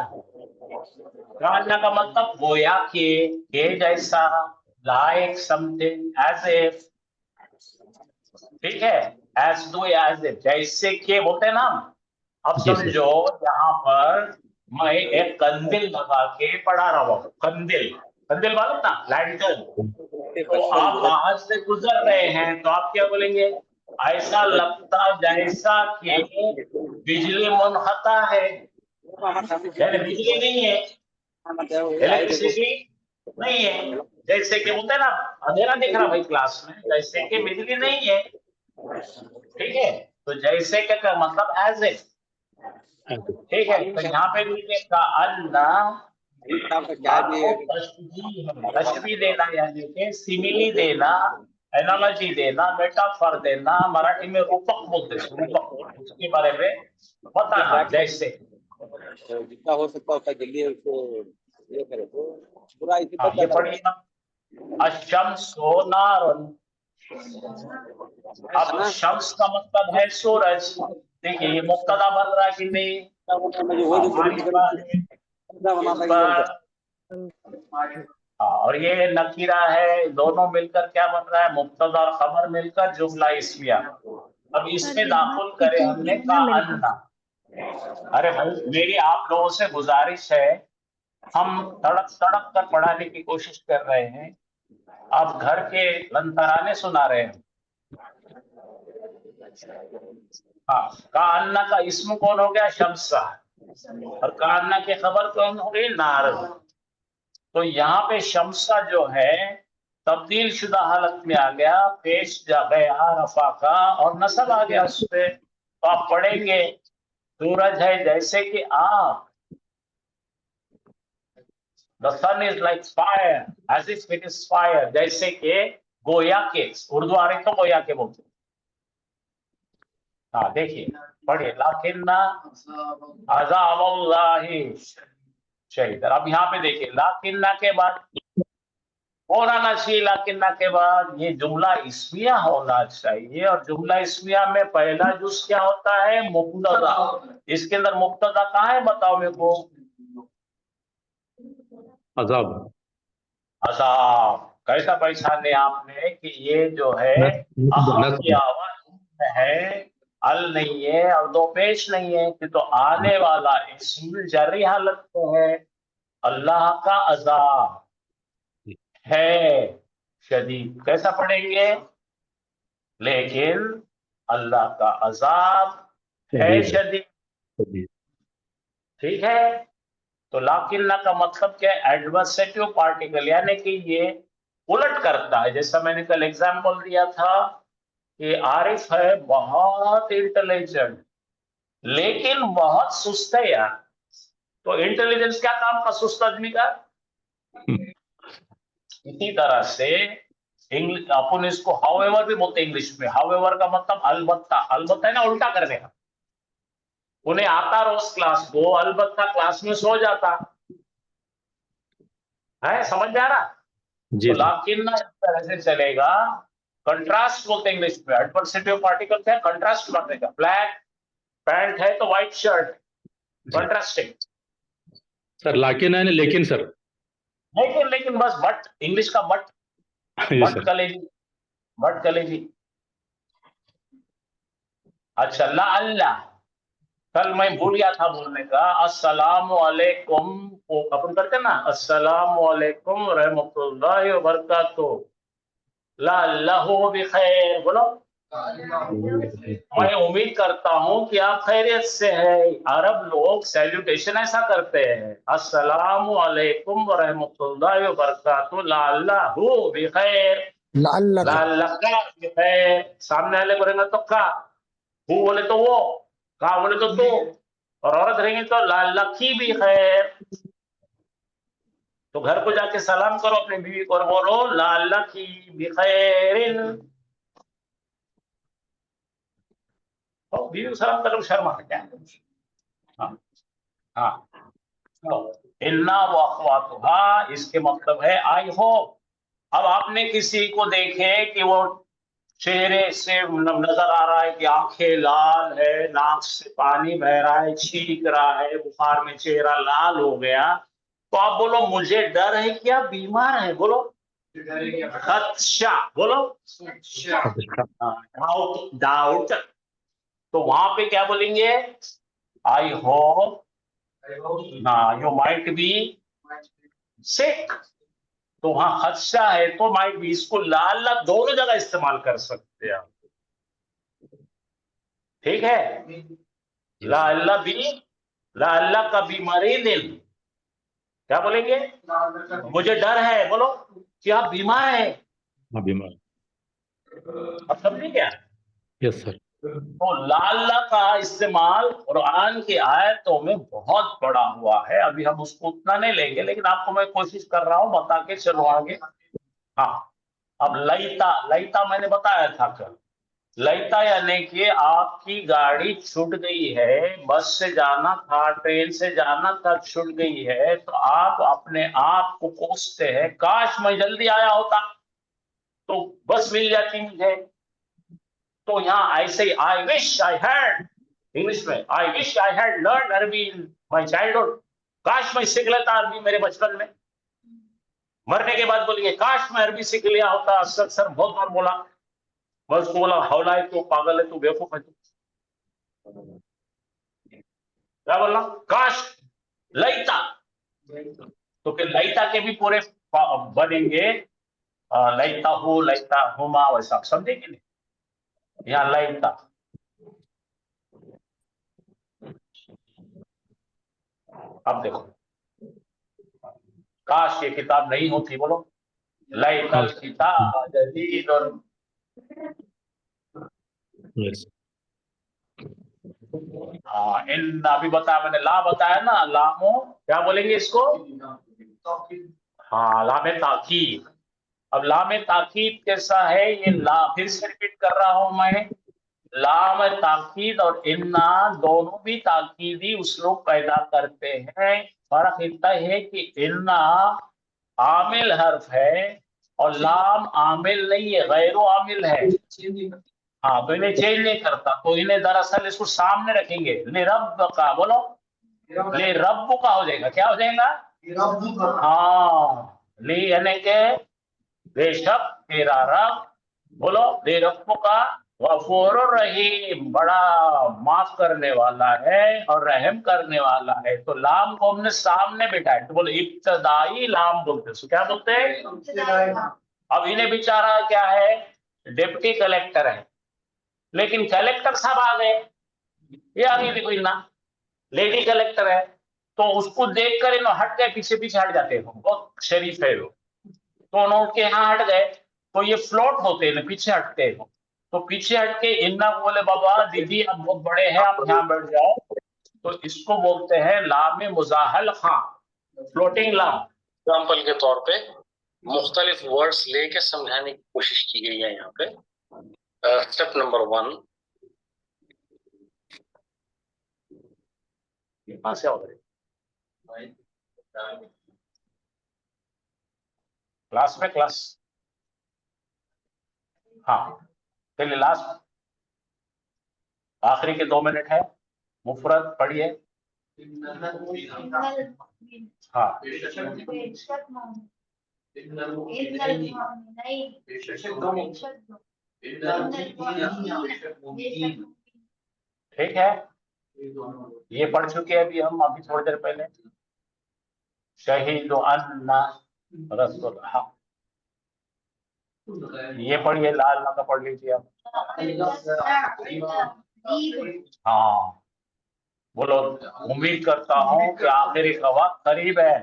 का अन्ना का मतलब गोया के जैसा, लाइक समथिंग, एज इफ, ठीक है, एज डू एज इफ, जैसे के बोलते हैं ना। अब जी सर। समझो यहाँ पर मैं एक कंदिल लगा के पढ़ा रहा हूँ, कंदिल, कंदिल मालूम ना, लैंटर्न। तो आप बाहर से गुजर रहे हैं, तो आप क्या बोलेंगे, ऐसा लगता जैसा कि बिजली मुनक़ता है, यानी बिजली नहीं है, इलेक्ट्रिसिटी नहीं है। जैसे कि बोलते हैं ना, अंधेरा दिख रहा भाई क्लास में, जैसे कि बिजली नहीं है, ठीक है। तो जैसे के का मतलब एज इफ, ठीक है। तो यहाँ पे भी का अल्लाह आपको तशबीह देना, यानी कि सिमिली देना, एनालॉजी देना, मेटाफर देना, मराठी में रूपक बोलते हैं, रूपक, उसके बारे में बताना। जैसे जितना हो सकता है जल्दी उसको ये करे तो पूरा इसी हाँ, पर ये पढ़िए ना, अशम्सो नारुन। अब शम्स का मतलब है सूरज। देखिए ये मुब्तदा बन रहा है कि नहीं, मुझे वो जो हमारी बात है इस पर। हाँ, और ये नकीरा है, दोनों मिलकर क्या बन रहा है, मुब्तदा और खबर मिलकर जुमला इस्मिया। अब इसमें दाखिल करे हमने का अन्ना। अरे भाई, मेरी आप लोगों से गुजारिश है, हम तड़क तड़क कर पढ़ाने की कोशिश कर रहे हैं, आप घर के लंतराने सुना रहे हैं। हाँ, का अन्ना का इस्म कौन हो गया, शम्सा, और का अन्ना की खबर कौन हो गई, नार। तो यहाँ पे शम्सा जो है तब्दील शुदा हालत में आ गया, पेश जा गया रफा का, और नसब आ गया उस पे। तो आप पढ़ेंगे सूरज है जैसे कि आग, the sun is like fire, as if it is fire, जैसे कि गोया के, उर्दू आ रही तो गोया के बोलते। हाँ देखिए, पढ़िए, लाकिन्ना अज़ाबुल्लाहि शहीद। अब यहाँ पे देखिए, लाकिन्ना के बाद कौन आना चाहिए? लाकिन्ना के बाद ये जुमला इस्मिया होना चाहिए, और जुमला इस्मिया में पहला जुज क्या होता है? मुब्तदा। इसके अंदर मुब्तदा कहाँ है बताओ मेरे को? अजाब। अज़ाब। कैसा पहचाने आपने कि ये जो है अहम की आवाज है, अल नहीं है और दो पेश नहीं है, कि तो आने वाला इसम जरी हालत में है। अल्लाह का अज़ाब है शदीद, कैसा पढ़ेंगे? लेकिन अल्लाह का अज़ाब है शदीद। ठीक है, तो लाकिन्ना का मतलब क्या है? एडवर्सेटिव पार्टिकल, यानी कि ये उलट करता है। जैसा मैंने कल एग्जाम्पल दिया था कि आरिफ है बहुत इंटेलिजेंट लेकिन बहुत सुस्त है यार। तो इंटेलिजेंस क्या काम का सुस्त आदमी का? इसी तरह से इंग्लिश अपन इसको हाउएवर भी बोलते हैं इंग्लिश में। हाउएवर का मतलब अलबत्ता, अलबत्ता है ना उल्टा करने का। उन्हें आता रोज क्लास को, अलबत्ता क्लास में सो जाता है। समझ में आ रहा? जी तो सर। लाकिन इस तरह से चलेगा। कंट्रास्ट बोलते हैं इंग्लिश में। एडवर्सेटिव पार्टिकल क्या है? कंट्रास्ट करने का। ब्लैक पैंट है तो व्हाइट शर्ट, कंट्रास्टिंग। सर लाकिन है ना, लेकिन सर। लेकिन, लेकिन बस बट, इंग्लिश का बट, जी बट सर। कलेजी, बट कलेजी। अच्छा, ला अल्लाह, कल मैं भूल गया था बोलने का। अस्सलामु अलैकुम को अपन करते हैं ना, अस्सलामु अलैकुम रहमतुल्लाहि व बरकातुहू, ला अल्लाहु बिखैर बोलो। मैं उम्मीद करता हूं कि आप खैरियत से हैं। अरब लोग सैल्यूटेशन ऐसा करते हैं, अस्सलामु अलैकुम व रहमतुल्लाहि व बरकातुहू, ला अल्लाहु बिखैर, ला अल्लाह बिखैर। सामने वाले बोलेंगे तो का, हु बोले तो वो, का बोले तो तू, और औरत रहेंगे तो ला अल्लाह की भी खैर। तो घर को जाके सलाम करो अपनी बीवी को और बोलो ला अल्लाह की भी खैरिन। तो बीवी को सलाम करो, शर्म आता क्या? हाँ हाँ। तो इन्ना व अखवातुहा, इसके मतलब है आई होप। अब आपने किसी को देखे कि वो चेहरे से नजर आ रहा है कि आंखें लाल है, नाक से पानी बह रहा है, छींक रहा है, बुखार में चेहरा लाल हो गया, तो आप बोलो मुझे डर है क्या, बीमार है? बोलो खदशा, बोलो डाउट, डाउट। तो वहां पे क्या बोलेंगे? आई होप ना यू माइट बी सिक। तो वहां खदशा है तो माइट बी, इसको लाल लाल दोनों जगह इस्तेमाल कर सकते हैं आप। ठीक है, ला अल्लाह भी, ला अल्लाह का बीमारी दिल, क्या बोलेंगे? मुझे डर है, बोलो कि आप बीमार है। बीमार। अब समझे क्या? Yes sir. तो लाल का इस्तेमाल कुरान की आयतों में बहुत बड़ा हुआ है। अभी हम उसको उतना नहीं लेंगे, लेकिन आपको मैं कोशिश कर रहा हूं बता के चलो आगे। हाँ, अब लईता, लईता मैंने बताया था कल। लईता यानी कि आपकी गाड़ी छूट गई है, बस से जाना था, ट्रेन से जाना था, छूट गई है, तो आप अपने आप को कोसते हैं, काश मैं जल्दी आया होता तो बस मिल जाती मुझे। तो यहाँ ऐसे ही I wish I had, English में I wish I had learn Arabic in my childhood, काश मैं सीख लेता अरबी मेरे बचपन में। मरने के बाद बोलेंगे काश मैं अरबी सीख लिया होता। सर सर बहुत बार बोला, मैं उसको बोला हौला है तू, पागल है तू, बेवकूफ है तू। क्या बोलना? काश, लईता। तो फिर लईता के भी पूरे बनेंगे, लईता हूँ, लईता हुमा, वैसा समझे कि नहीं? यहाँ लईता। अब देखो, काश ये किताब नहीं होती, बोलो लईतल किताब जदीद। और यस। हाँ, इन अभी बताया मैंने, ला बताया ना, लामो क्या बोलेंगे इसको? हाँ, लामे ताकीद। अब लामे ताकीद कैसा है, ये ला फिर से रिपीट कर रहा हूं मैं, लाम ताकीद और इन्ना दोनों भी ताकीदी उसलूब पैदा करते हैं। फर्क इतना है कि इन्ना आमिल हर्फ है और लाम आमिल नहीं है, गैरो आमिल है। हाँ, तो इन्हें चेंज नहीं करता, तो इन्हें दरअसल इसको सामने रखेंगे। ले रब का बोलो, ले रब का हो जाएगा, क्या हो जाएगा? हाँ, ले यानी के बेशक तेरा रब, बोलो ले रब का गफूर रहीम, बड़ा माफ करने वाला है और रहम करने वाला है। तो लाम को हमने सामने बिठाया, तो बोलो इब्तदाई लाम बोलते हैं। क्या बोलते हैं? अब इन्हें बेचारा क्या है, डिप्टी कलेक्टर है, लेकिन कलेक्टर साहब आ गए, ये आ गई देखो इन्ना लेडी कलेक्टर है, तो उसको देखकर इन्हों हट गए, पीछे पीछे हट जाते हैं, बहुत शरीफ है वो, तो उन्होंने के यहाँ हट गए, तो ये फ्लोट होते हैं, पीछे हटते हैं। तो पीछे हटके इन्ना को बोले बाबा दीदी आप बहुत बड़े हैं, आप यहाँ बैठ जाओ। तो इसको बोलते हैं लामे मुजाहल खां, फ्लोटिंग लाम। एग्जाम्पल के तौर पे मुख्तलिफ वर्ड्स लेके समझाने की कोशिश की गई है यहाँ पे। स्टेप नंबर 1, कहां से हो रहे क्लास में? क्लास, हाँ, चलिए लास्ट आखिरी के 2 मिनट है, मुफरद पढ़िए। हाँ, ठीक है, ये पढ़ चुके हैं अभी हम, अभी थोड़ी देर पहले। शहीद अन्ना रसूल, हाँ, ये पढ़िए, लाल का पढ़ लीजिए आप। हाँ, बोलो उम्मीद करता हूँ कि आखिरी का वक्त करीब है।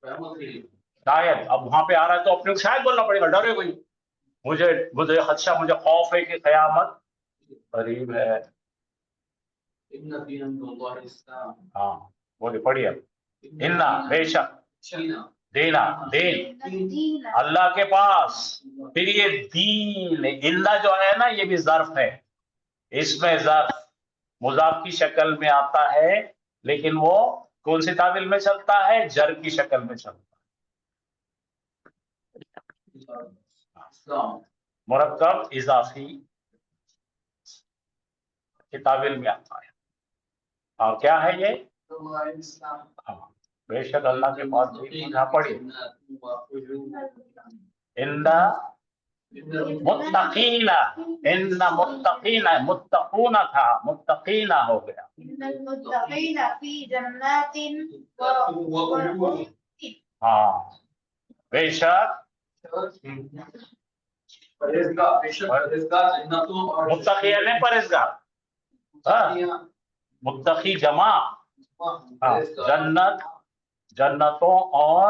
शायद अब वहां पे आ रहा है तो अपने को शायद बोलना पड़ेगा, डरे कोई, मुझे मुझे खदशा, मुझे खौफ है कि कयामत करीब है। हाँ, बोलिए, पढ़िए। इन्ना बेशक, देना, दीन अल्लाह के पास। फिर ये दीन, इन्ना जो है ना, ये भी ज़र्फ है, इसमें ज़र्फ मुज़ाफ की शक्ल में आता है, लेकिन वो कौन सी तावील में चलता है? जर की शक्ल में चलता है। मुरक्कब इजाफी की तावील में आता है। और क्या है ये? हाँ, बेशक अल्लाह के पास पढ़िए। इंदा मुत्तकीना, इन्ना मुत्तकीना, मुत्तकूना था, मुत्तकीना हो गया। हाँ, बेशक मुत्तकी नहीं परहेजगार, मुत्तकी जमा, हाँ, जन्नत, जन्नतों और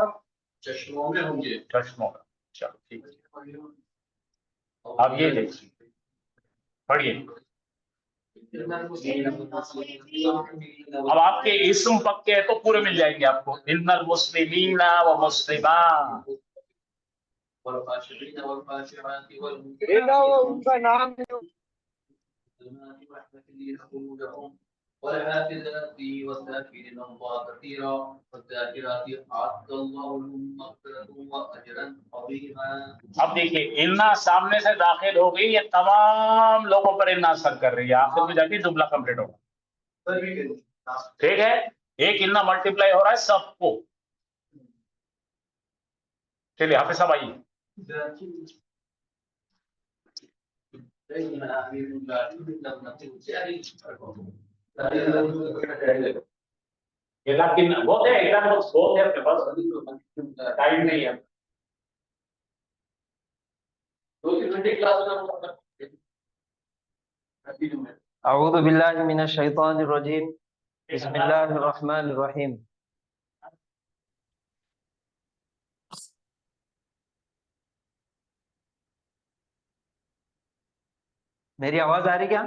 चश्मों में होंगे, चश्मों में। चलो ठीक है, अब ये देखिए, पढ़िए। अब आपके इस्म पक्के हैं तो पूरे मिल जाएंगे आपको। इन्नल मुस्लिमीना व मुस्लिमात, उनका नाम अब देखिए, इन्ना सामने से दाखिल हो गई, ये तमाम लोगों पर इन्ना असर कर रही है, आपसे तो जाके जुमला कंप्लीट होगा। ठीक है, एक इन्ना मल्टीप्लाई हो रहा है सबको। चलिए हाफिज साहब आइए। लेकिन बहुत है, एग्जाम बहुत है अपने पास, टाइम नहीं है। 2-3 घंटे क्लास में। अऊज़ु बिल्लाहि मिनश शैतानिर रजीम, बिस्मिल्लाहिर रहमानिर रहीम। मेरी आवाज आ रही क्या?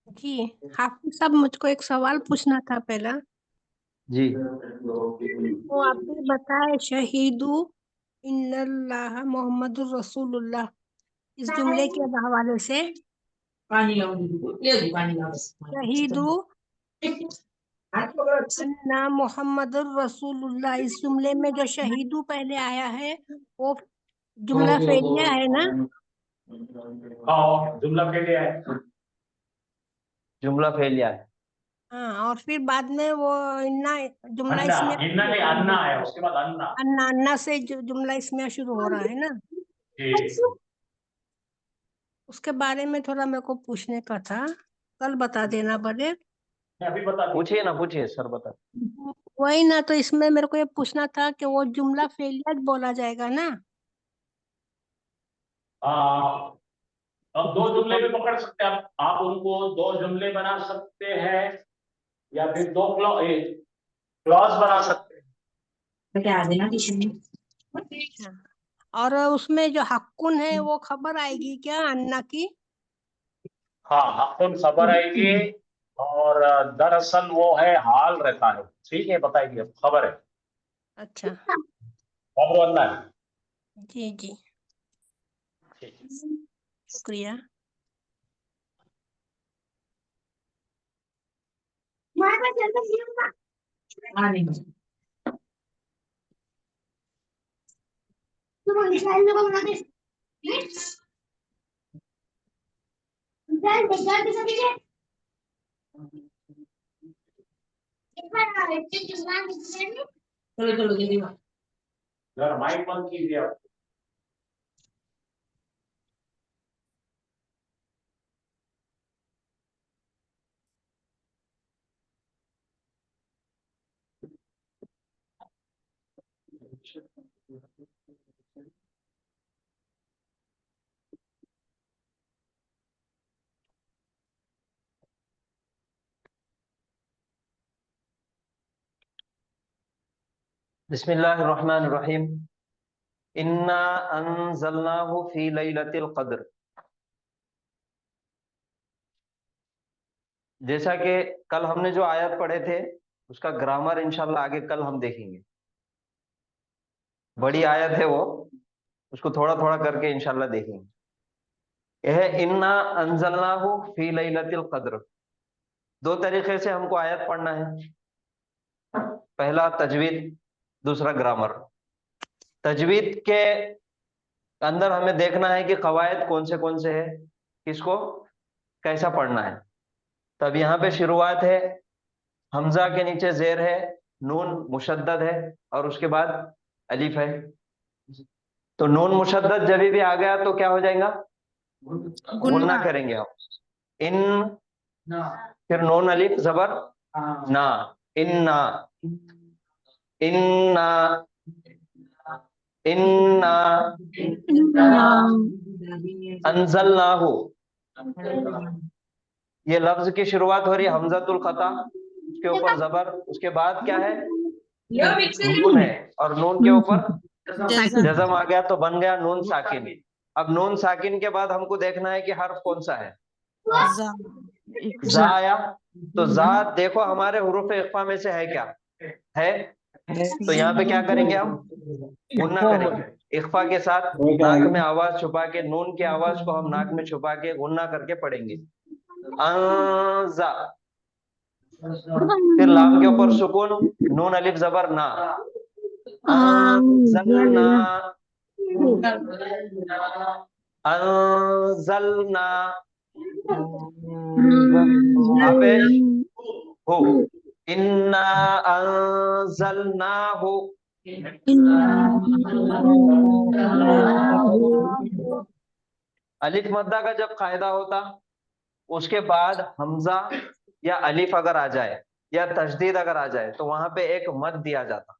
जी हाफिज साहब, मुझको एक सवाल पूछना था पहला। जी तो आपने बताया शहीदू इन्नल्लाह मोहम्मदुर रसूलुल्लाह, इस जुमले के हवाले से शहीदू अन्ना मोहम्मदुर रसूलुल्लाह, इस जुमले में जो शहीदू पहले आया है वो जुमला फेलिया है ना? हाँ, जुमला के लिए है। जुमला फेलिया है। हाँ, और फिर बाद में वो इन्ना जुमला अन्ना, इसमें इन्ना नहीं, अन्ना है, उसके बाद अन्ना। अन्ना अन्ना से जुमला इसमें शुरू हो रहा है ना? जी। उसके बारे में थोड़ा मेरे को पूछने का था, कल बता देना बड़े। मैं अभी बता दूं। पूछिए ना, पूछिए सर बता। वही ना, तो इसमें मेरे को ये पूछना था कि वो जुमला फेलिया बोला जाएगा ना? अब दो जुमले भी पकड़ सकते हैं आप उनको, दो जुमले बना सकते हैं या फिर दो क्लॉज बना सकते हैं। अच्छा, और उसमें जो हक्कुन है वो खबर आएगी क्या अन्ना की? हाँ, हक्कुन खबर आएगी, और दरअसल वो है हाल रहता है। ठीक है, बताइए, खबर है, अच्छा, खबर अन्ना है। जी जी, ठीक है। शुक्रिया। जरा माइक बंद कीजिए आप। बिस्मिल्लाहिर्रहमानिर्रहीम। इन्ना अंज़लनाहु फी लैलतिल क़द्र। जैसा कि कल हमने जो आयत पढ़े थे उसका ग्रामर इंशाल्लाह आगे कल हम देखेंगे। बड़ी आयत है वो, उसको थोड़ा थोड़ा करके इंशाल्लाह देखेंगे। यह इन्ना अंज़लनाहु फी लैलतिल क़द्र, दो तरीके से हमको आयत पढ़ना है। पहला तजवीद, दूसरा ग्रामर। तजवीद के अंदर हमें देखना है कि कवायद कौन से है, किसको कैसा पढ़ना है। तब यहाँ पे शुरुआत है, हमजा के नीचे जेर है, नून मुशद्दद है और उसके बाद अलिफ है। तो नून मुशद्दद जब भी आ गया तो क्या हो जाएगा, गुन्ना करेंगे हम। इन, फिर नून अलिफ जबर ना, इन्ना, इन्ना, इन्ना अंज़लनाहु। ये लफ्ज की शुरुआत हो रही है हमजतुल खता, उसके ऊपर जबर, उसके बाद क्या है, नून है, और नून के ऊपर जज़म आ गया तो बन गया नून साकिन। अब नून साकिन के बाद हमको देखना है कि हर्फ कौन सा है। जा आया तो जा देखो हमारे हुरूफ इख्फा में से है क्या है, तो यहाँ पे क्या करेंगे हम, गुन्ना करेंगे। इख्फा के साथ नाक में आवाज छुपा के, नून की आवाज को हम नाक में छुपा के गुन्ना करके पढ़ेंगे। अंजा, फिर लाम के ऊपर सुकून, नून अलिफ जबर ना, अंजलना, अंजलना, पेश हो, इन्ना अंजलनाहु। अलिफ मद्दा का जब कायदा होता, उसके बाद हमजा या अलिफ अगर आ जाए या तशदीद अगर आ जाए तो वहां पे एक मद दिया जाता,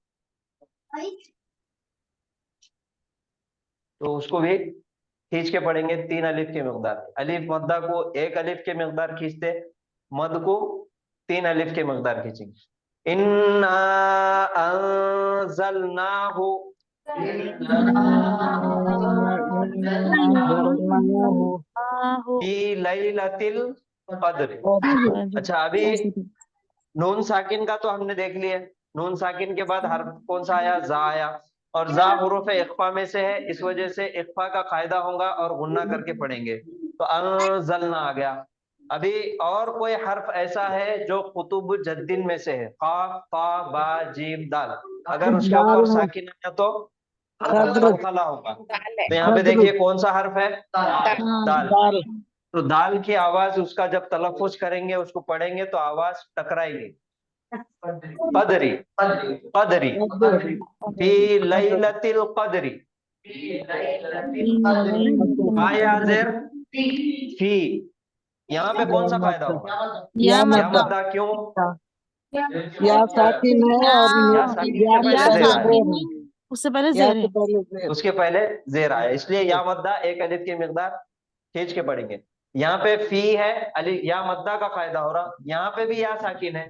तो उसको भी खींच के पढ़ेंगे 3 अलिफ के मिकदार। अलिफ मद्दा को 1 अलिफ के मिकदार खींचते, मद को 3 अलिफ के मिकदार खींचेंगे। इन्ना अंज़लनाहु फी लैलतिल क़द्र। अच्छा, अभी नून साकिन का तो हमने देख लिया, नून साकिन के बाद हर्फ कौन सा आया? जा आया, और जा हुरूफ इख्फा में से है, इस वजह से इख्फा का कायदा होगा और गुन्ना करके पढ़ेंगे, तो अंज़लना आ गया। अभी और कोई हर्फ ऐसा है जो कुतुब जद्दीन में से है, काफ ता बा जीम दाल, अगर उसके ऊपर साकिन आया तो कलकला होगा। तो यहाँ पे देखिए कौन सा हर्फ है? दाल। तो दाल की आवाज उसका जब तलफ्फुज करेंगे, उसको पढ़ेंगे तो आवाज टकराएगी। कदरी, कदरी, फी लैलतिल कदरी, आयाज़ेर फी, यहाँ पे कौन सा फायदा होगा? या मद्दा। क्यों? या साकिन है और या साकिन के पहले जेर आया, उससे पहले जेर है। उसके पहले जेर आया, इसलिए या मद्दा एक अलिफ की मिकदार खींच के पढ़ेंगे। यहाँ पे फी है, अली या मद्दा का फायदा हो रहा, यहाँ पे भी या साकिन है,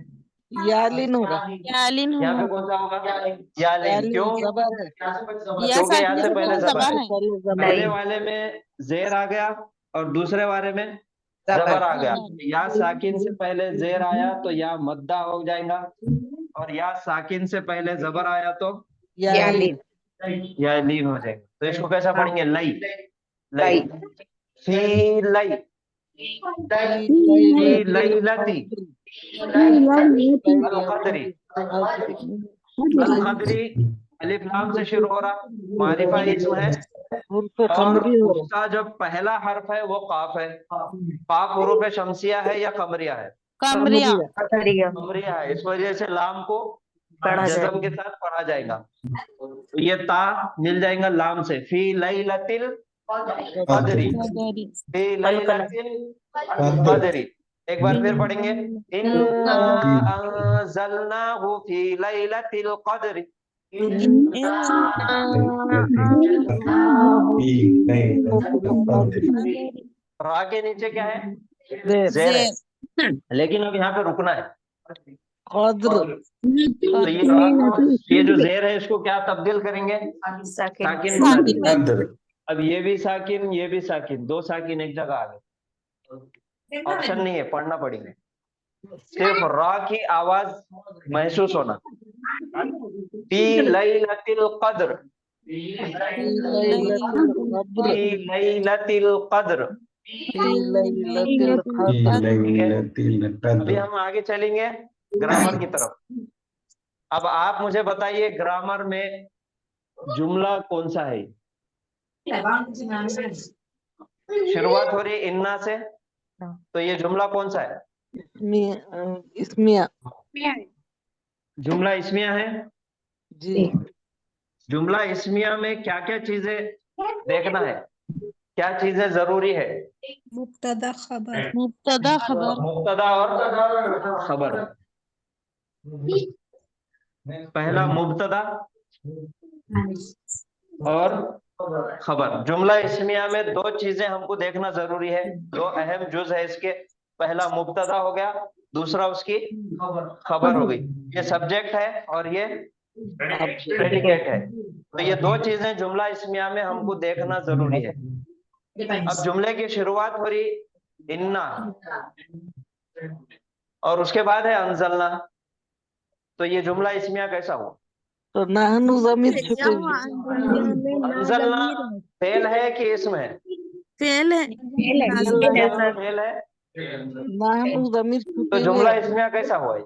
यालिन होगा। यालिन यहाँ पे कौन सा होगा? यालिन। क्यों? जबर है। क्योंकि यहाँ से पहले जबर है। जबर पहले वाले में जेर आ गया और दूसरे वाले में जबर आ गया। या साकिन से पहले जेर आया तो या मद्दा हो जाएगा, और या साकिन से पहले जबर आया तो यालिन। या लीन हो जाएगा। तो इसको कैसा पढ़ेंगे? लई, लई, फी लई, फी लैलती अल-कदरी, अल-कदरी अलिफ लाम से शुरू हो रहा, मारिफा इस्म है, और उसका जो पहला हर्फ है वो काफ है। काफ हुरूफ शमसिया है या कमरिया है? कमरिया। कमरिया है, इस वजह से लाम को जज़म के साथ पढ़ा जाएगा। तो ये ता मिल जाएगा लाम से, फी लैलतिल कदरी, फी लैलतिल कदरी। एक बार फिर पढ़ेंगे, इन्ना अंज़लनाहु फी लैलतिल कदरी। रा के नीचे क्या है? जेर है, लेकिन अब यहाँ पे रुकना है। तो ये जो जेर है इसको क्या तब्दील करेंगे? साकिन बना देंगे। अब ये भी साकिन, ये भी साकिन, दो साकिन एक जगह आ गए। ऑप्शन नहीं है, पढ़ना पड़ेगा। सिर्फ रा की आवाज महसूस होना। फी लैलतिल कद्र, फी लैलतिल कद्र। अभी हम आगे चलेंगे ग्रामर की तरफ। अब आप मुझे बताइए ग्रामर में जुमला कौन सा है? शुरुआत हो रही है इन्ना से, तो ये जुमला कौन सा है? इसमिया। जुमला इस्मिया है जी। जुमला इस्मिया में क्या क्या चीजें देखना है, क्या चीजें जरूरी है? मुब्तदा खबर। मुब्तदा खबर। मुब्तदा और खबर। पहला मुब्तदा और खबर। जुमला इस्मिया में दो चीजें हमको देखना जरूरी है, दो अहम जुज है इसके। पहला मुब्तदा हो गया, दूसरा उसकी खबर हो गई। ये सब्जेक्ट है और ये प्रेडिकेट है। तो ये दो चीजें जुमला इस्मिया में हमको देखना जरूरी है। अब जुमले की शुरुआत हो रही इन्ना और उसके बाद है अंजलना, तो ये जुमला इस्मिया कैसा हुआ? तो नाहनु ज़मीर अंजलना फेल है कि इसम है? फेल है। फेल है। नाहनु ज़मीर तो जुमला इस्मिया कैसा हुआ?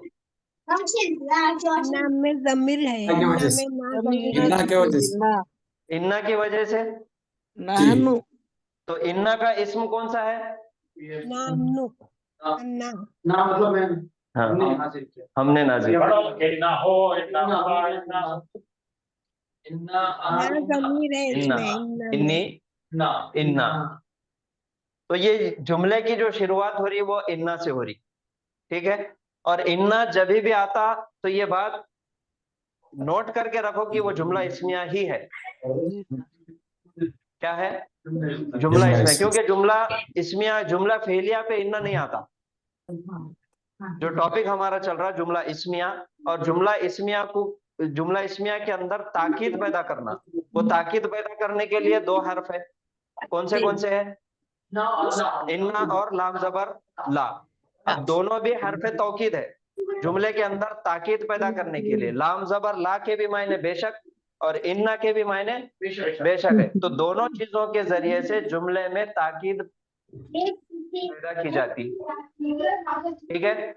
नाम में ज़मीर है, इन्ना की वजह से नाहनु। तो इन्ना का इस्म कौन सा है? नानु, अन्ना। हाँ, हमने नाज़िल। ज़मीर है इन्ना, इसमें, इन्नी, इन्ना। तो ये जुमले की जो शुरुआत हो रही है वो इन्ना से हो रही, ठीक है। और इन्ना जब भी आता तो ये बात नोट करके रखो कि वो जुमला इस्मिया ही है। क्या है? जुमला इस्मिया, क्योंकि जुमला इस्मिया, जुमला फेलिया पे इन्ना नहीं आता। जो टॉपिक हमारा चल रहा है जुमला इस्मिया, और जुमला इस्मिया को, जुमला इस्मिया के अंदर ताकीद पैदा करना, वो ताकीद पैदा करने के लिए दो हर्फ है। कौन से है? इन्ना और लाम जबर ला। अब दोनों भी हर्फ तौकीद है, जुमले के अंदर ताकीद पैदा करने के लिए। लाम जबर ला के भी मायने बेशक और इन्ना के भी मायने बेशक है। तो दोनों चीजों के जरिए से जुमले में ताकीद पैदा की जाती, ठीक है।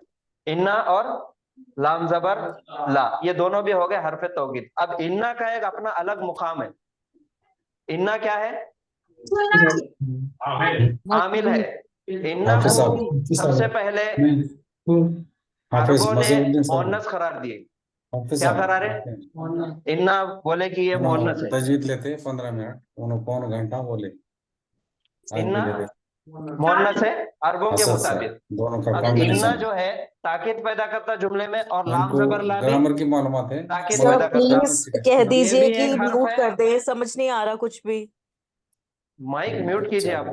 इन्ना और लाम जबर ला, ये दोनों भी हो गए हरफ तौकीद। अब इन्ना का एक अपना अलग मुकाम है। इन्ना क्या है? आमिल है। इन्ना को सबसे पहले अरबों ने मोहन्नस करार दिए। क्या करार है? इन्ना बोले कि ये मोहन्नस है। तजवीद लेते 15 मिनट, पौन घंटा बोले। इन्ना मोहन्नस है अरबों के मुताबिक। दोनों का अब इन्ना कॉम्बिनेशन जो है ताकीद पैदा करता जुमले में, और लाम जबर ला भी ग्रामर की मालूमात है। ताकीद सर पैदा करता। प्लीज कह दीजिए ये भी कि एक हर्फ म्यूट है। कर दे, समझ नहीं आ रहा कुछ भी। माइक म्यूट कीजिए आप।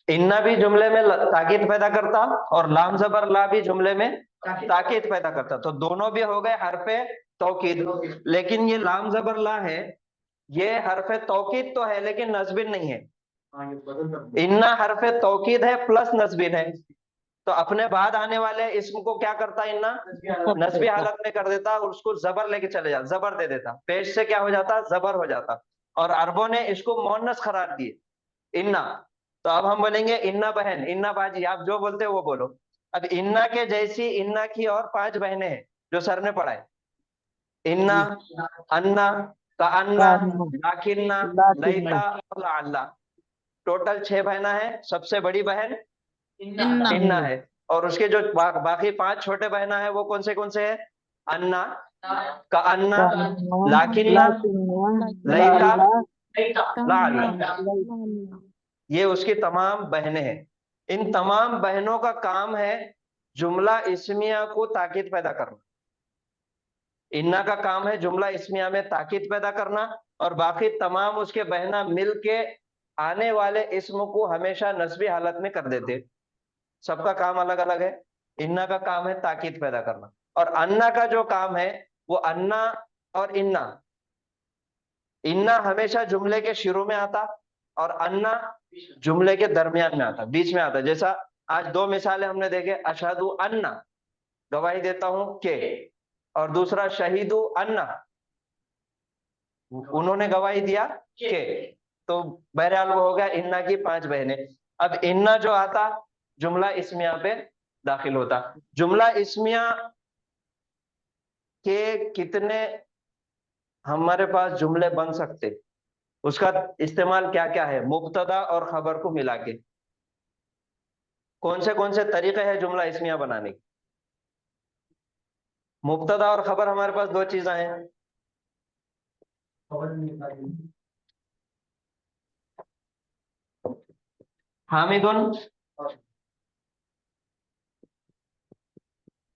इन्ना भी जुमले में ताकीद पैदा करता और लाम जबर ला भी जुमले में ताकीद पैदा करता। तो दोनों भी हो गए हरफे तौकीद। लेकिन ये लाम जबर ला है, ये हरफे तौकीद तो है लेकिन नस्बिन नहीं है। इन्ना हरफे तौकीद है प्लस नस्बिन है। तो अपने बाद आने वाले इसम को क्या करता इन्ना? नस्बी हालत में कर देता और उसको जबर लेके चले जाता, जबर दे देता। पेश से क्या हो जाता? जबर हो जाता। और अरबों ने इसको मोहन्नस करार दिए, इन्ना। तो अब हम बोलेंगे इन्ना बहन, इन्ना बाजी, आप जो बोलते हो वो बोलो। अब इन्ना के जैसी इन्ना की और 5 बहनें हैं जो सर ने पढ़ा है। इन्ना, अन्ना, कान्ना, लाकिन्ना, लैता और लाअल्ला। टोटल 6 बहना है। सबसे बड़ी बहन इन्ना है। और उसके जो बाकी 5 छोटे बहना है वो कौन से है? अन्ना, कान्ना, लाकिन्ना, लैता, लाअल्ला। ये उसकी तमाम बहनें हैं। इन तमाम बहनों का काम है जुमला इस्मिया को ताकीद पैदा करना। इन्ना का काम है जुमला इस्मिया में ताकीद पैदा करना, और बाकी तमाम उसके बहना मिलके आने वाले इस्म को हमेशा नस्बी हालत में कर देते। सबका काम अलग अलग है। इन्ना का काम है ताकीद पैदा करना, और अन्ना का जो काम है वो अन्ना और इन्ना। इन्ना हमेशा जुमले के शुरू में आता और अन्ना जुमले के दरमियान में आता, बीच में आता। जैसा आज 2 मिसालें हमने देखे, अशहदु अन्ना, गवाही देता हूं के, और दूसरा शहीदु अन्ना, उन्होंने गवाही दिया के। तो बहरहाल वो हो गया इन्ना की 5 बहनें। अब इन्ना जो आता जुमला इस्मिया पे दाखिल होता। जुमला इस्मिया के कितने हमारे पास जुमले बन सकते, उसका इस्तेमाल क्या क्या है? मुब्तदा और खबर को मिला के कौन से तरीके हैं जुमला इस्मिया बनाने के? मुब्तदा और खबर हमारे पास 2 चीजें हैं। हामिदुन,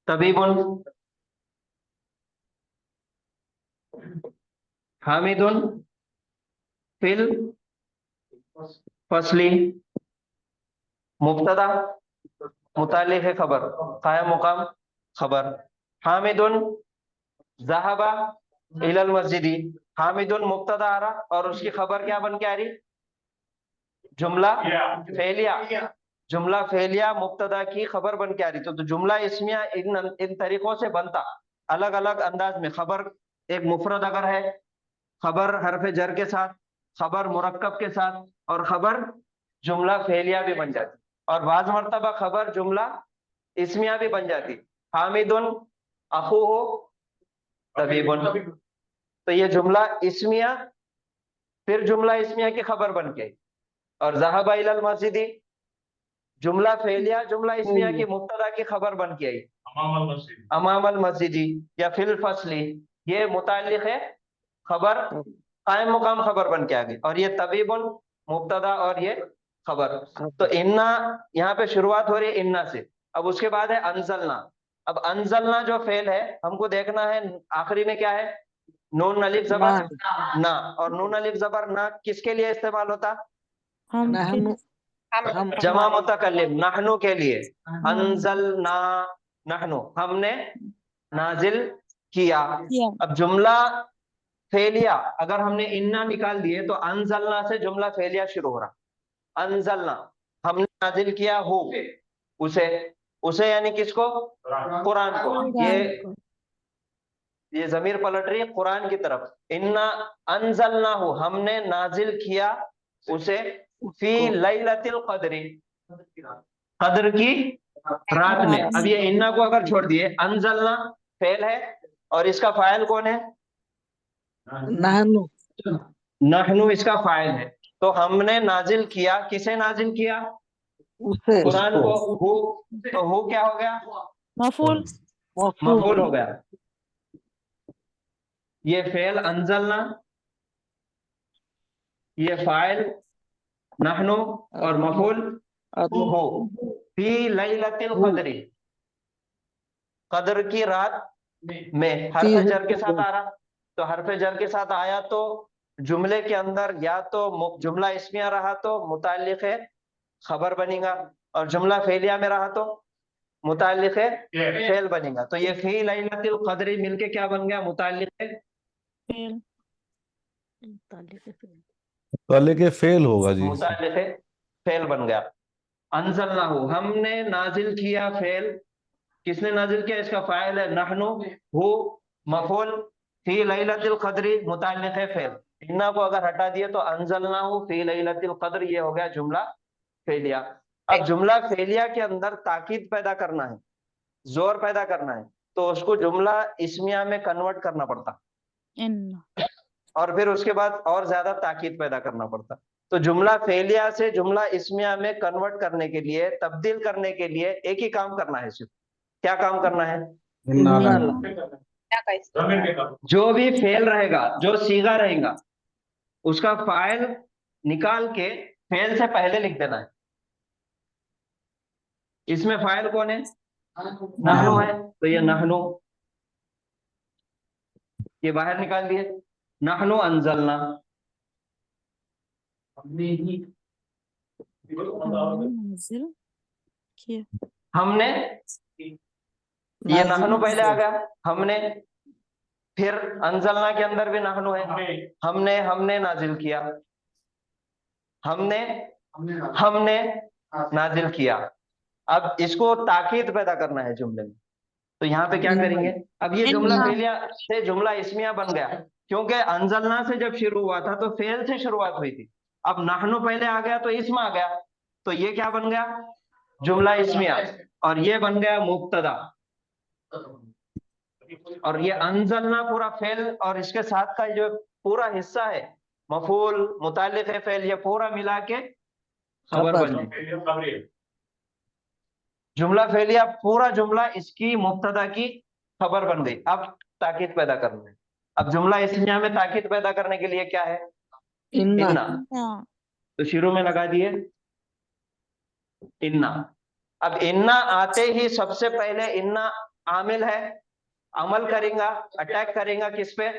तबीबुन। हामिदुन फिल फसली, मुब्तदा मुतालिक है खबर, कायम मुकाम खबर। हामिदुन ज़हबा इलल मस्जिदी, हामिदुन मुब्तदा आ रहा और उसकी खबर क्या बन के आ रही? जुमला फेलिया। जुमला फेलिया मुब्तदा की खबर बन के आ रही। तो जुमला इस्मिया इन तरीकों से बनता, अलग अलग अंदाज में। खबर एक मुफरद अगर है, खबर हरफ जर के साथ, खबर मुरक्कब के साथ, और खबर जुमला फेलिया भी बन जाती, और बाज़ मर्तबा खबर जुमला इस्मिया भी बन जाती। हामिदुन अखूहु तबीबुन। तो ये जुमला इस्मिया फिर जुमला इस्मिया की खबर बन के, और ज़हबा इलल मस्जिदी जुमला फेलिया जुमला इस्मिया की मुब्तदा की खबर बन के आई। अमामल मस्जिदी या फिल फसली, ये मुताल्लिक है खबर, कायम मुकाम खबर बन के आ गई। और ये तबीबुन मुब्तदा और ये खबर। तो इन्ना यहाँ पे शुरुआत हो रही है इन्ना से। अब उसके बाद है अंजलना। अब अंजलना जो फेल है हमको देखना है आखिरी में क्या है? नून अलिफ जबर ना। और नून अलिफ जबर ना किसके लिए इस्तेमाल होता? जमा मुतकल्लिम नहनु के लिए। अंजलना नहनु, हमने नाजिल किया। अब जुमला फेलिया अगर हमने इन्ना निकाल दिए तो अनजलना से जुमला फेलिया शुरू हो रहा। अनजलना हमने नाजिल किया हो उसे यानी किसको? कुरान को। ये जमीर पलट रही है कुरान की तरफ। इन्ना अनजलना हो हमने नाजिल किया उसे फी लैलतिल कद्री कद्र की रात में। अब ये इन्ना को अगर छोड़ दिए अनजलना फेल है और इसका फाइल कौन है? नहनु इसका फाइल है। तो हमने नाजिल किया, किसे नाजिल किया? कुरान को। हु तो हु क्या हो गया? मफूल मफूल हो गया। ये फेल अनजलना, ये फाइल नहनु और मफूल हो फी लैलतिल कद्री कद्र की रात में। हरफ जर के साथ आ रहा तो हरफ जर के साथ आया तो जुमले के अंदर या तो जुमला इस्मिया रहा तो मुताल्लिक है खबर बनेगा और जुमला फेलिया में रहा तो मुताल्लिक है फेल बनेगा। तो ये फी लैलतिल कद्री मिलके क्या बन गया? मुताल्लिक है मुताल्लिक फेल होगा जी। मुताल्लिक है फेल बन गया। अनज़लनाहु हमने नाजिल किया फेल। किसने नाजिल किया? इसका फाइल है नहनु, हु मफूल, फी लैलतिल कद्री मुताल्लिक है फेल। इन्ना को अगर हटा दिए तो अनज़लनाहु फी लैलतिल कद्र, ये हो गया जुमला फेलिया। अब जुमला फेलिया के अंदर ताकीद पैदा करना है, जोर पैदा करना है, तो उसको जुमला इस्मिया में कन्वर्ट करना पड़ता और फिर उसके बाद और ज्यादा ताकीद पैदा करना पड़ता। तो जुमला फेलिया से जुमला इस्मिया में कन्वर्ट करने के लिए, तब्दील करने के लिए एक ही काम करना है। सिर्फ क्या काम करना है? जो भी फेल रहेगा, जो सीगा रहेगा, उसका फाइल निकाल के फेल से पहले लिख देना है। इसमें फाइल कौन है? नहनु है, तो ये नहनु ये बाहर निकाल दिए। नहनु अंजलना, हमने, ये नहनु पहले आ गया, हमने, फिर अंजलना के अंदर भी नहनु है, हमने नाजिल किया, हमने नाजिल किया। अब इसको ताकीद पैदा करना है जुमले में, तो यहाँ पे क्या करेंगे? अब ये जुमला फेलिया से जुमला इस्मिया बन गया, क्योंकि अंजलना से जब शुरू हुआ था तो फेल से शुरुआत हुई थी। अब नहनु पहले आ गया तो इस्म आ गया, तो ये क्या बन गया? जुमला इस्मिया, और ये बन गया मुब्तदा। और ये अंजलना पूरा फेल और इसके साथ का जो पूरा हिस्सा है मफूल मुताल्लिक है फेल, ये पूरा मिला के खबर बन गई। जुमला फेलिया पूरा जुमला इसकी मुब्तदा की खबर बन गई। अब ताकीद पैदा करना है। अब जुमला इस्मिया में ताकीद पैदा करने के लिए क्या है? इन्ना। तो शुरू में लगा दिए इन्ना। अब इन्ना आते ही सबसे पहले इन्ना आमिल है, अमल करेगा, अटैक करेगा किस पे?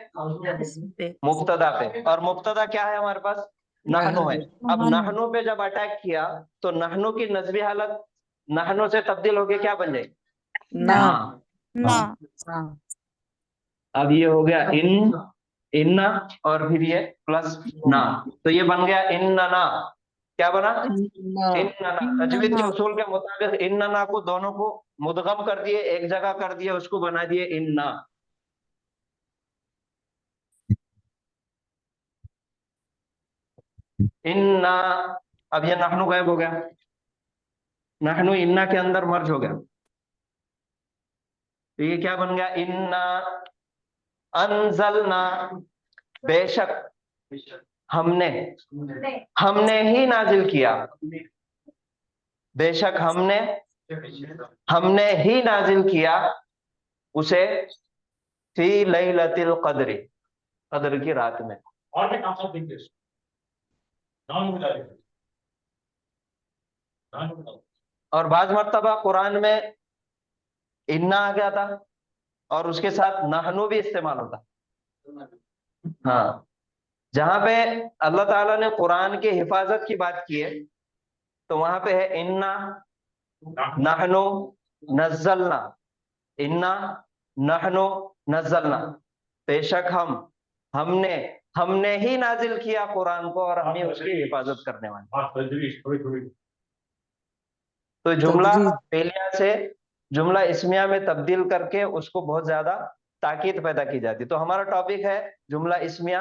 मुब्तदा पे। और मुब्तदा क्या है हमारे पास? नहनु है। अब नहनु पे जब अटैक किया तो नहनु की नस्बी हालत नहनु से तब्दील होके क्या बन जाएगी? ना। अब ये हो गया इन्ना और फिर ये प्लस ना, तो ये बन गया इन्नना। क्या बना? इन्नना। तजवीद के उसूल के मुताबिक इन्नना को दोनों को मुदगम कर दिए, एक जगह कर दिए, उसको बना दिए इन्ना। इन्ना। अब ये नहनु गायब हो गया, नहनु इन्ना के अंदर मर्ज हो गया, तो ये क्या बन गया? इन्ना अंजलना, बेशक हमने ही नाजिल किया, बेशक हमने ही नाजिल किया उसे फी लैलतिल कद्री, कद्र की रात में। और बाज मर्तबा कुरान में इन्ना आ गया था और उसके साथ नहनु भी इस्तेमाल होता। हाँ, जहां पे अल्लाह ताला ने कुरान की हिफाजत की बात की है तो वहां पे है इन्ना नहनु नज़्ज़लना, इन्ना नहनु नज़लना, बेशक हमने ही नाजिल किया कुरान को और हम ही उसकी हिफाजत करने वाले। तो जुमला फेलिया से जुमला इस्मिया में तब्दील करके उसको बहुत ज्यादा ताकीद पैदा की जाती है। तो हमारा टॉपिक है जुमला इस्मिया,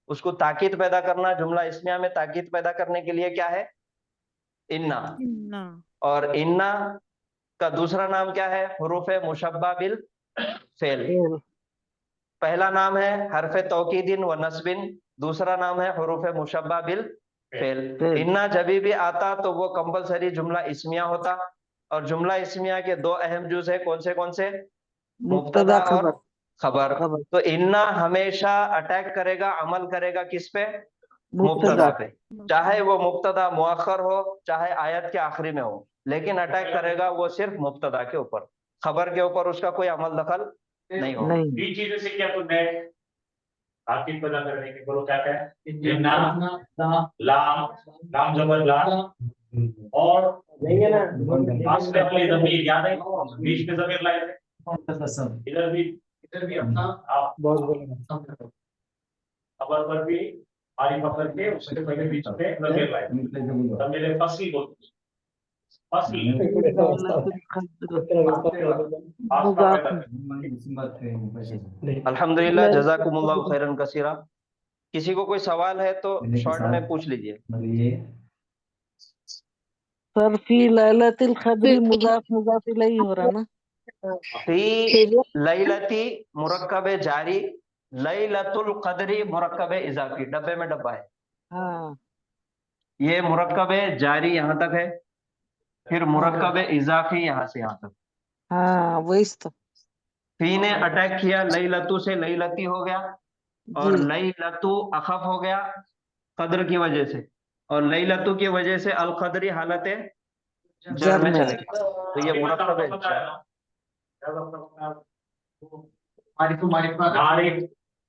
उसको ताकीद पैदा करना। जुमला इस्मिया में ताकीद पैदा करने के लिए क्या है? इन्ना। और इन्ना का दूसरा नाम क्या है? हुरूफ मुशब्बा बिल फेल। पहला नाम है हरफ तौकीदिन व नस्बिन, दूसरा नाम है हुरूफ मुशब्बा बिल फेल। इन्ना जब भी आता तो वो कंपलसरी जुमला इस्मिया होता। और जुमला इस्मिया के दो अहम जुज है, कौन से? मुब्तदा और खबर। तो इन्ना हमेशा अटैक करेगा, अमल करेगा किस पे? मुब्तदा पे। चाहे वो मुब्तदा मुअख्खर हो, चाहे आयत के आखिरी में हो, लेकिन अटैक करेगा वो सिर्फ मुब्तदा के ऊपर। खबर के ऊपर उसका कोई अमल दखल नहीं होगा। तीन चीजों से क्या तुमने ताकीद पैदा करने के बोलो क्या है? इन्ना, लाम जबर ला, और आस्ते वाली ज़मीर याद है? बीच में ज़मीर लाए थे। इधर भी अपना खबर पर भी आरी पकड़ के उससे पहले बीच में ज़मीर लाए थे। ज़मीर फसी बोलते हैं। फसी अल्हम्दुलिल्लाह, जज़ाकुमुल्लाहु खैरन कसीरा। किसी को कोई सवाल है तो शॉर्ट में पूछ लीजिए। सर फी लैलतिल क़द्री मुज़ाफ मुज़ाफ इलैहि हो रहा ना? फी लैलती मुरक्कब जारी, लैलतुल क़द्री मुरक्कब इज़ाफी, डब्बे में डब्बा है। हाँ, ये मुरक्कब जारी यहाँ तक है, फिर मुरक्कब इज़ाफी यहाँ से यहाँ तक। हाँ वही तो। फी ने अटैक किया लैलतु से, लैलती हो गया, और लैलतु अखफ हो गया कद्र की वजह से, और लैलतु की वजह से अल क़द्री हालत जर में चले गए। तो ये मुरक्कब है।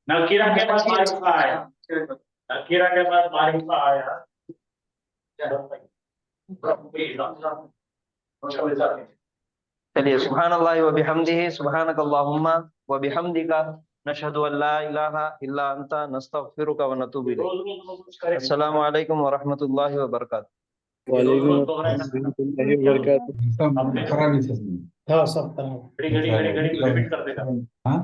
नकीरा के बाद मारिफा आया, नकीरा के बाद मारिफा आया। चलिए, सुब्हानल्लाहि व बिहम्दिही, सुब्हानकल्लाहुम्मा व बिहम्दिका, नशहदु अल्ला इलाहा इल्ला अंता, नस्तगफिरुका व नतूबु इलैक। अस्सलामु अलैकुम व रहमतुल्लाहि व बरकातुहू। वालेकुम अस्सलाम व बरकातुहू। हाँ सब तरह घड़ी रिपीट कर देगा। हाँ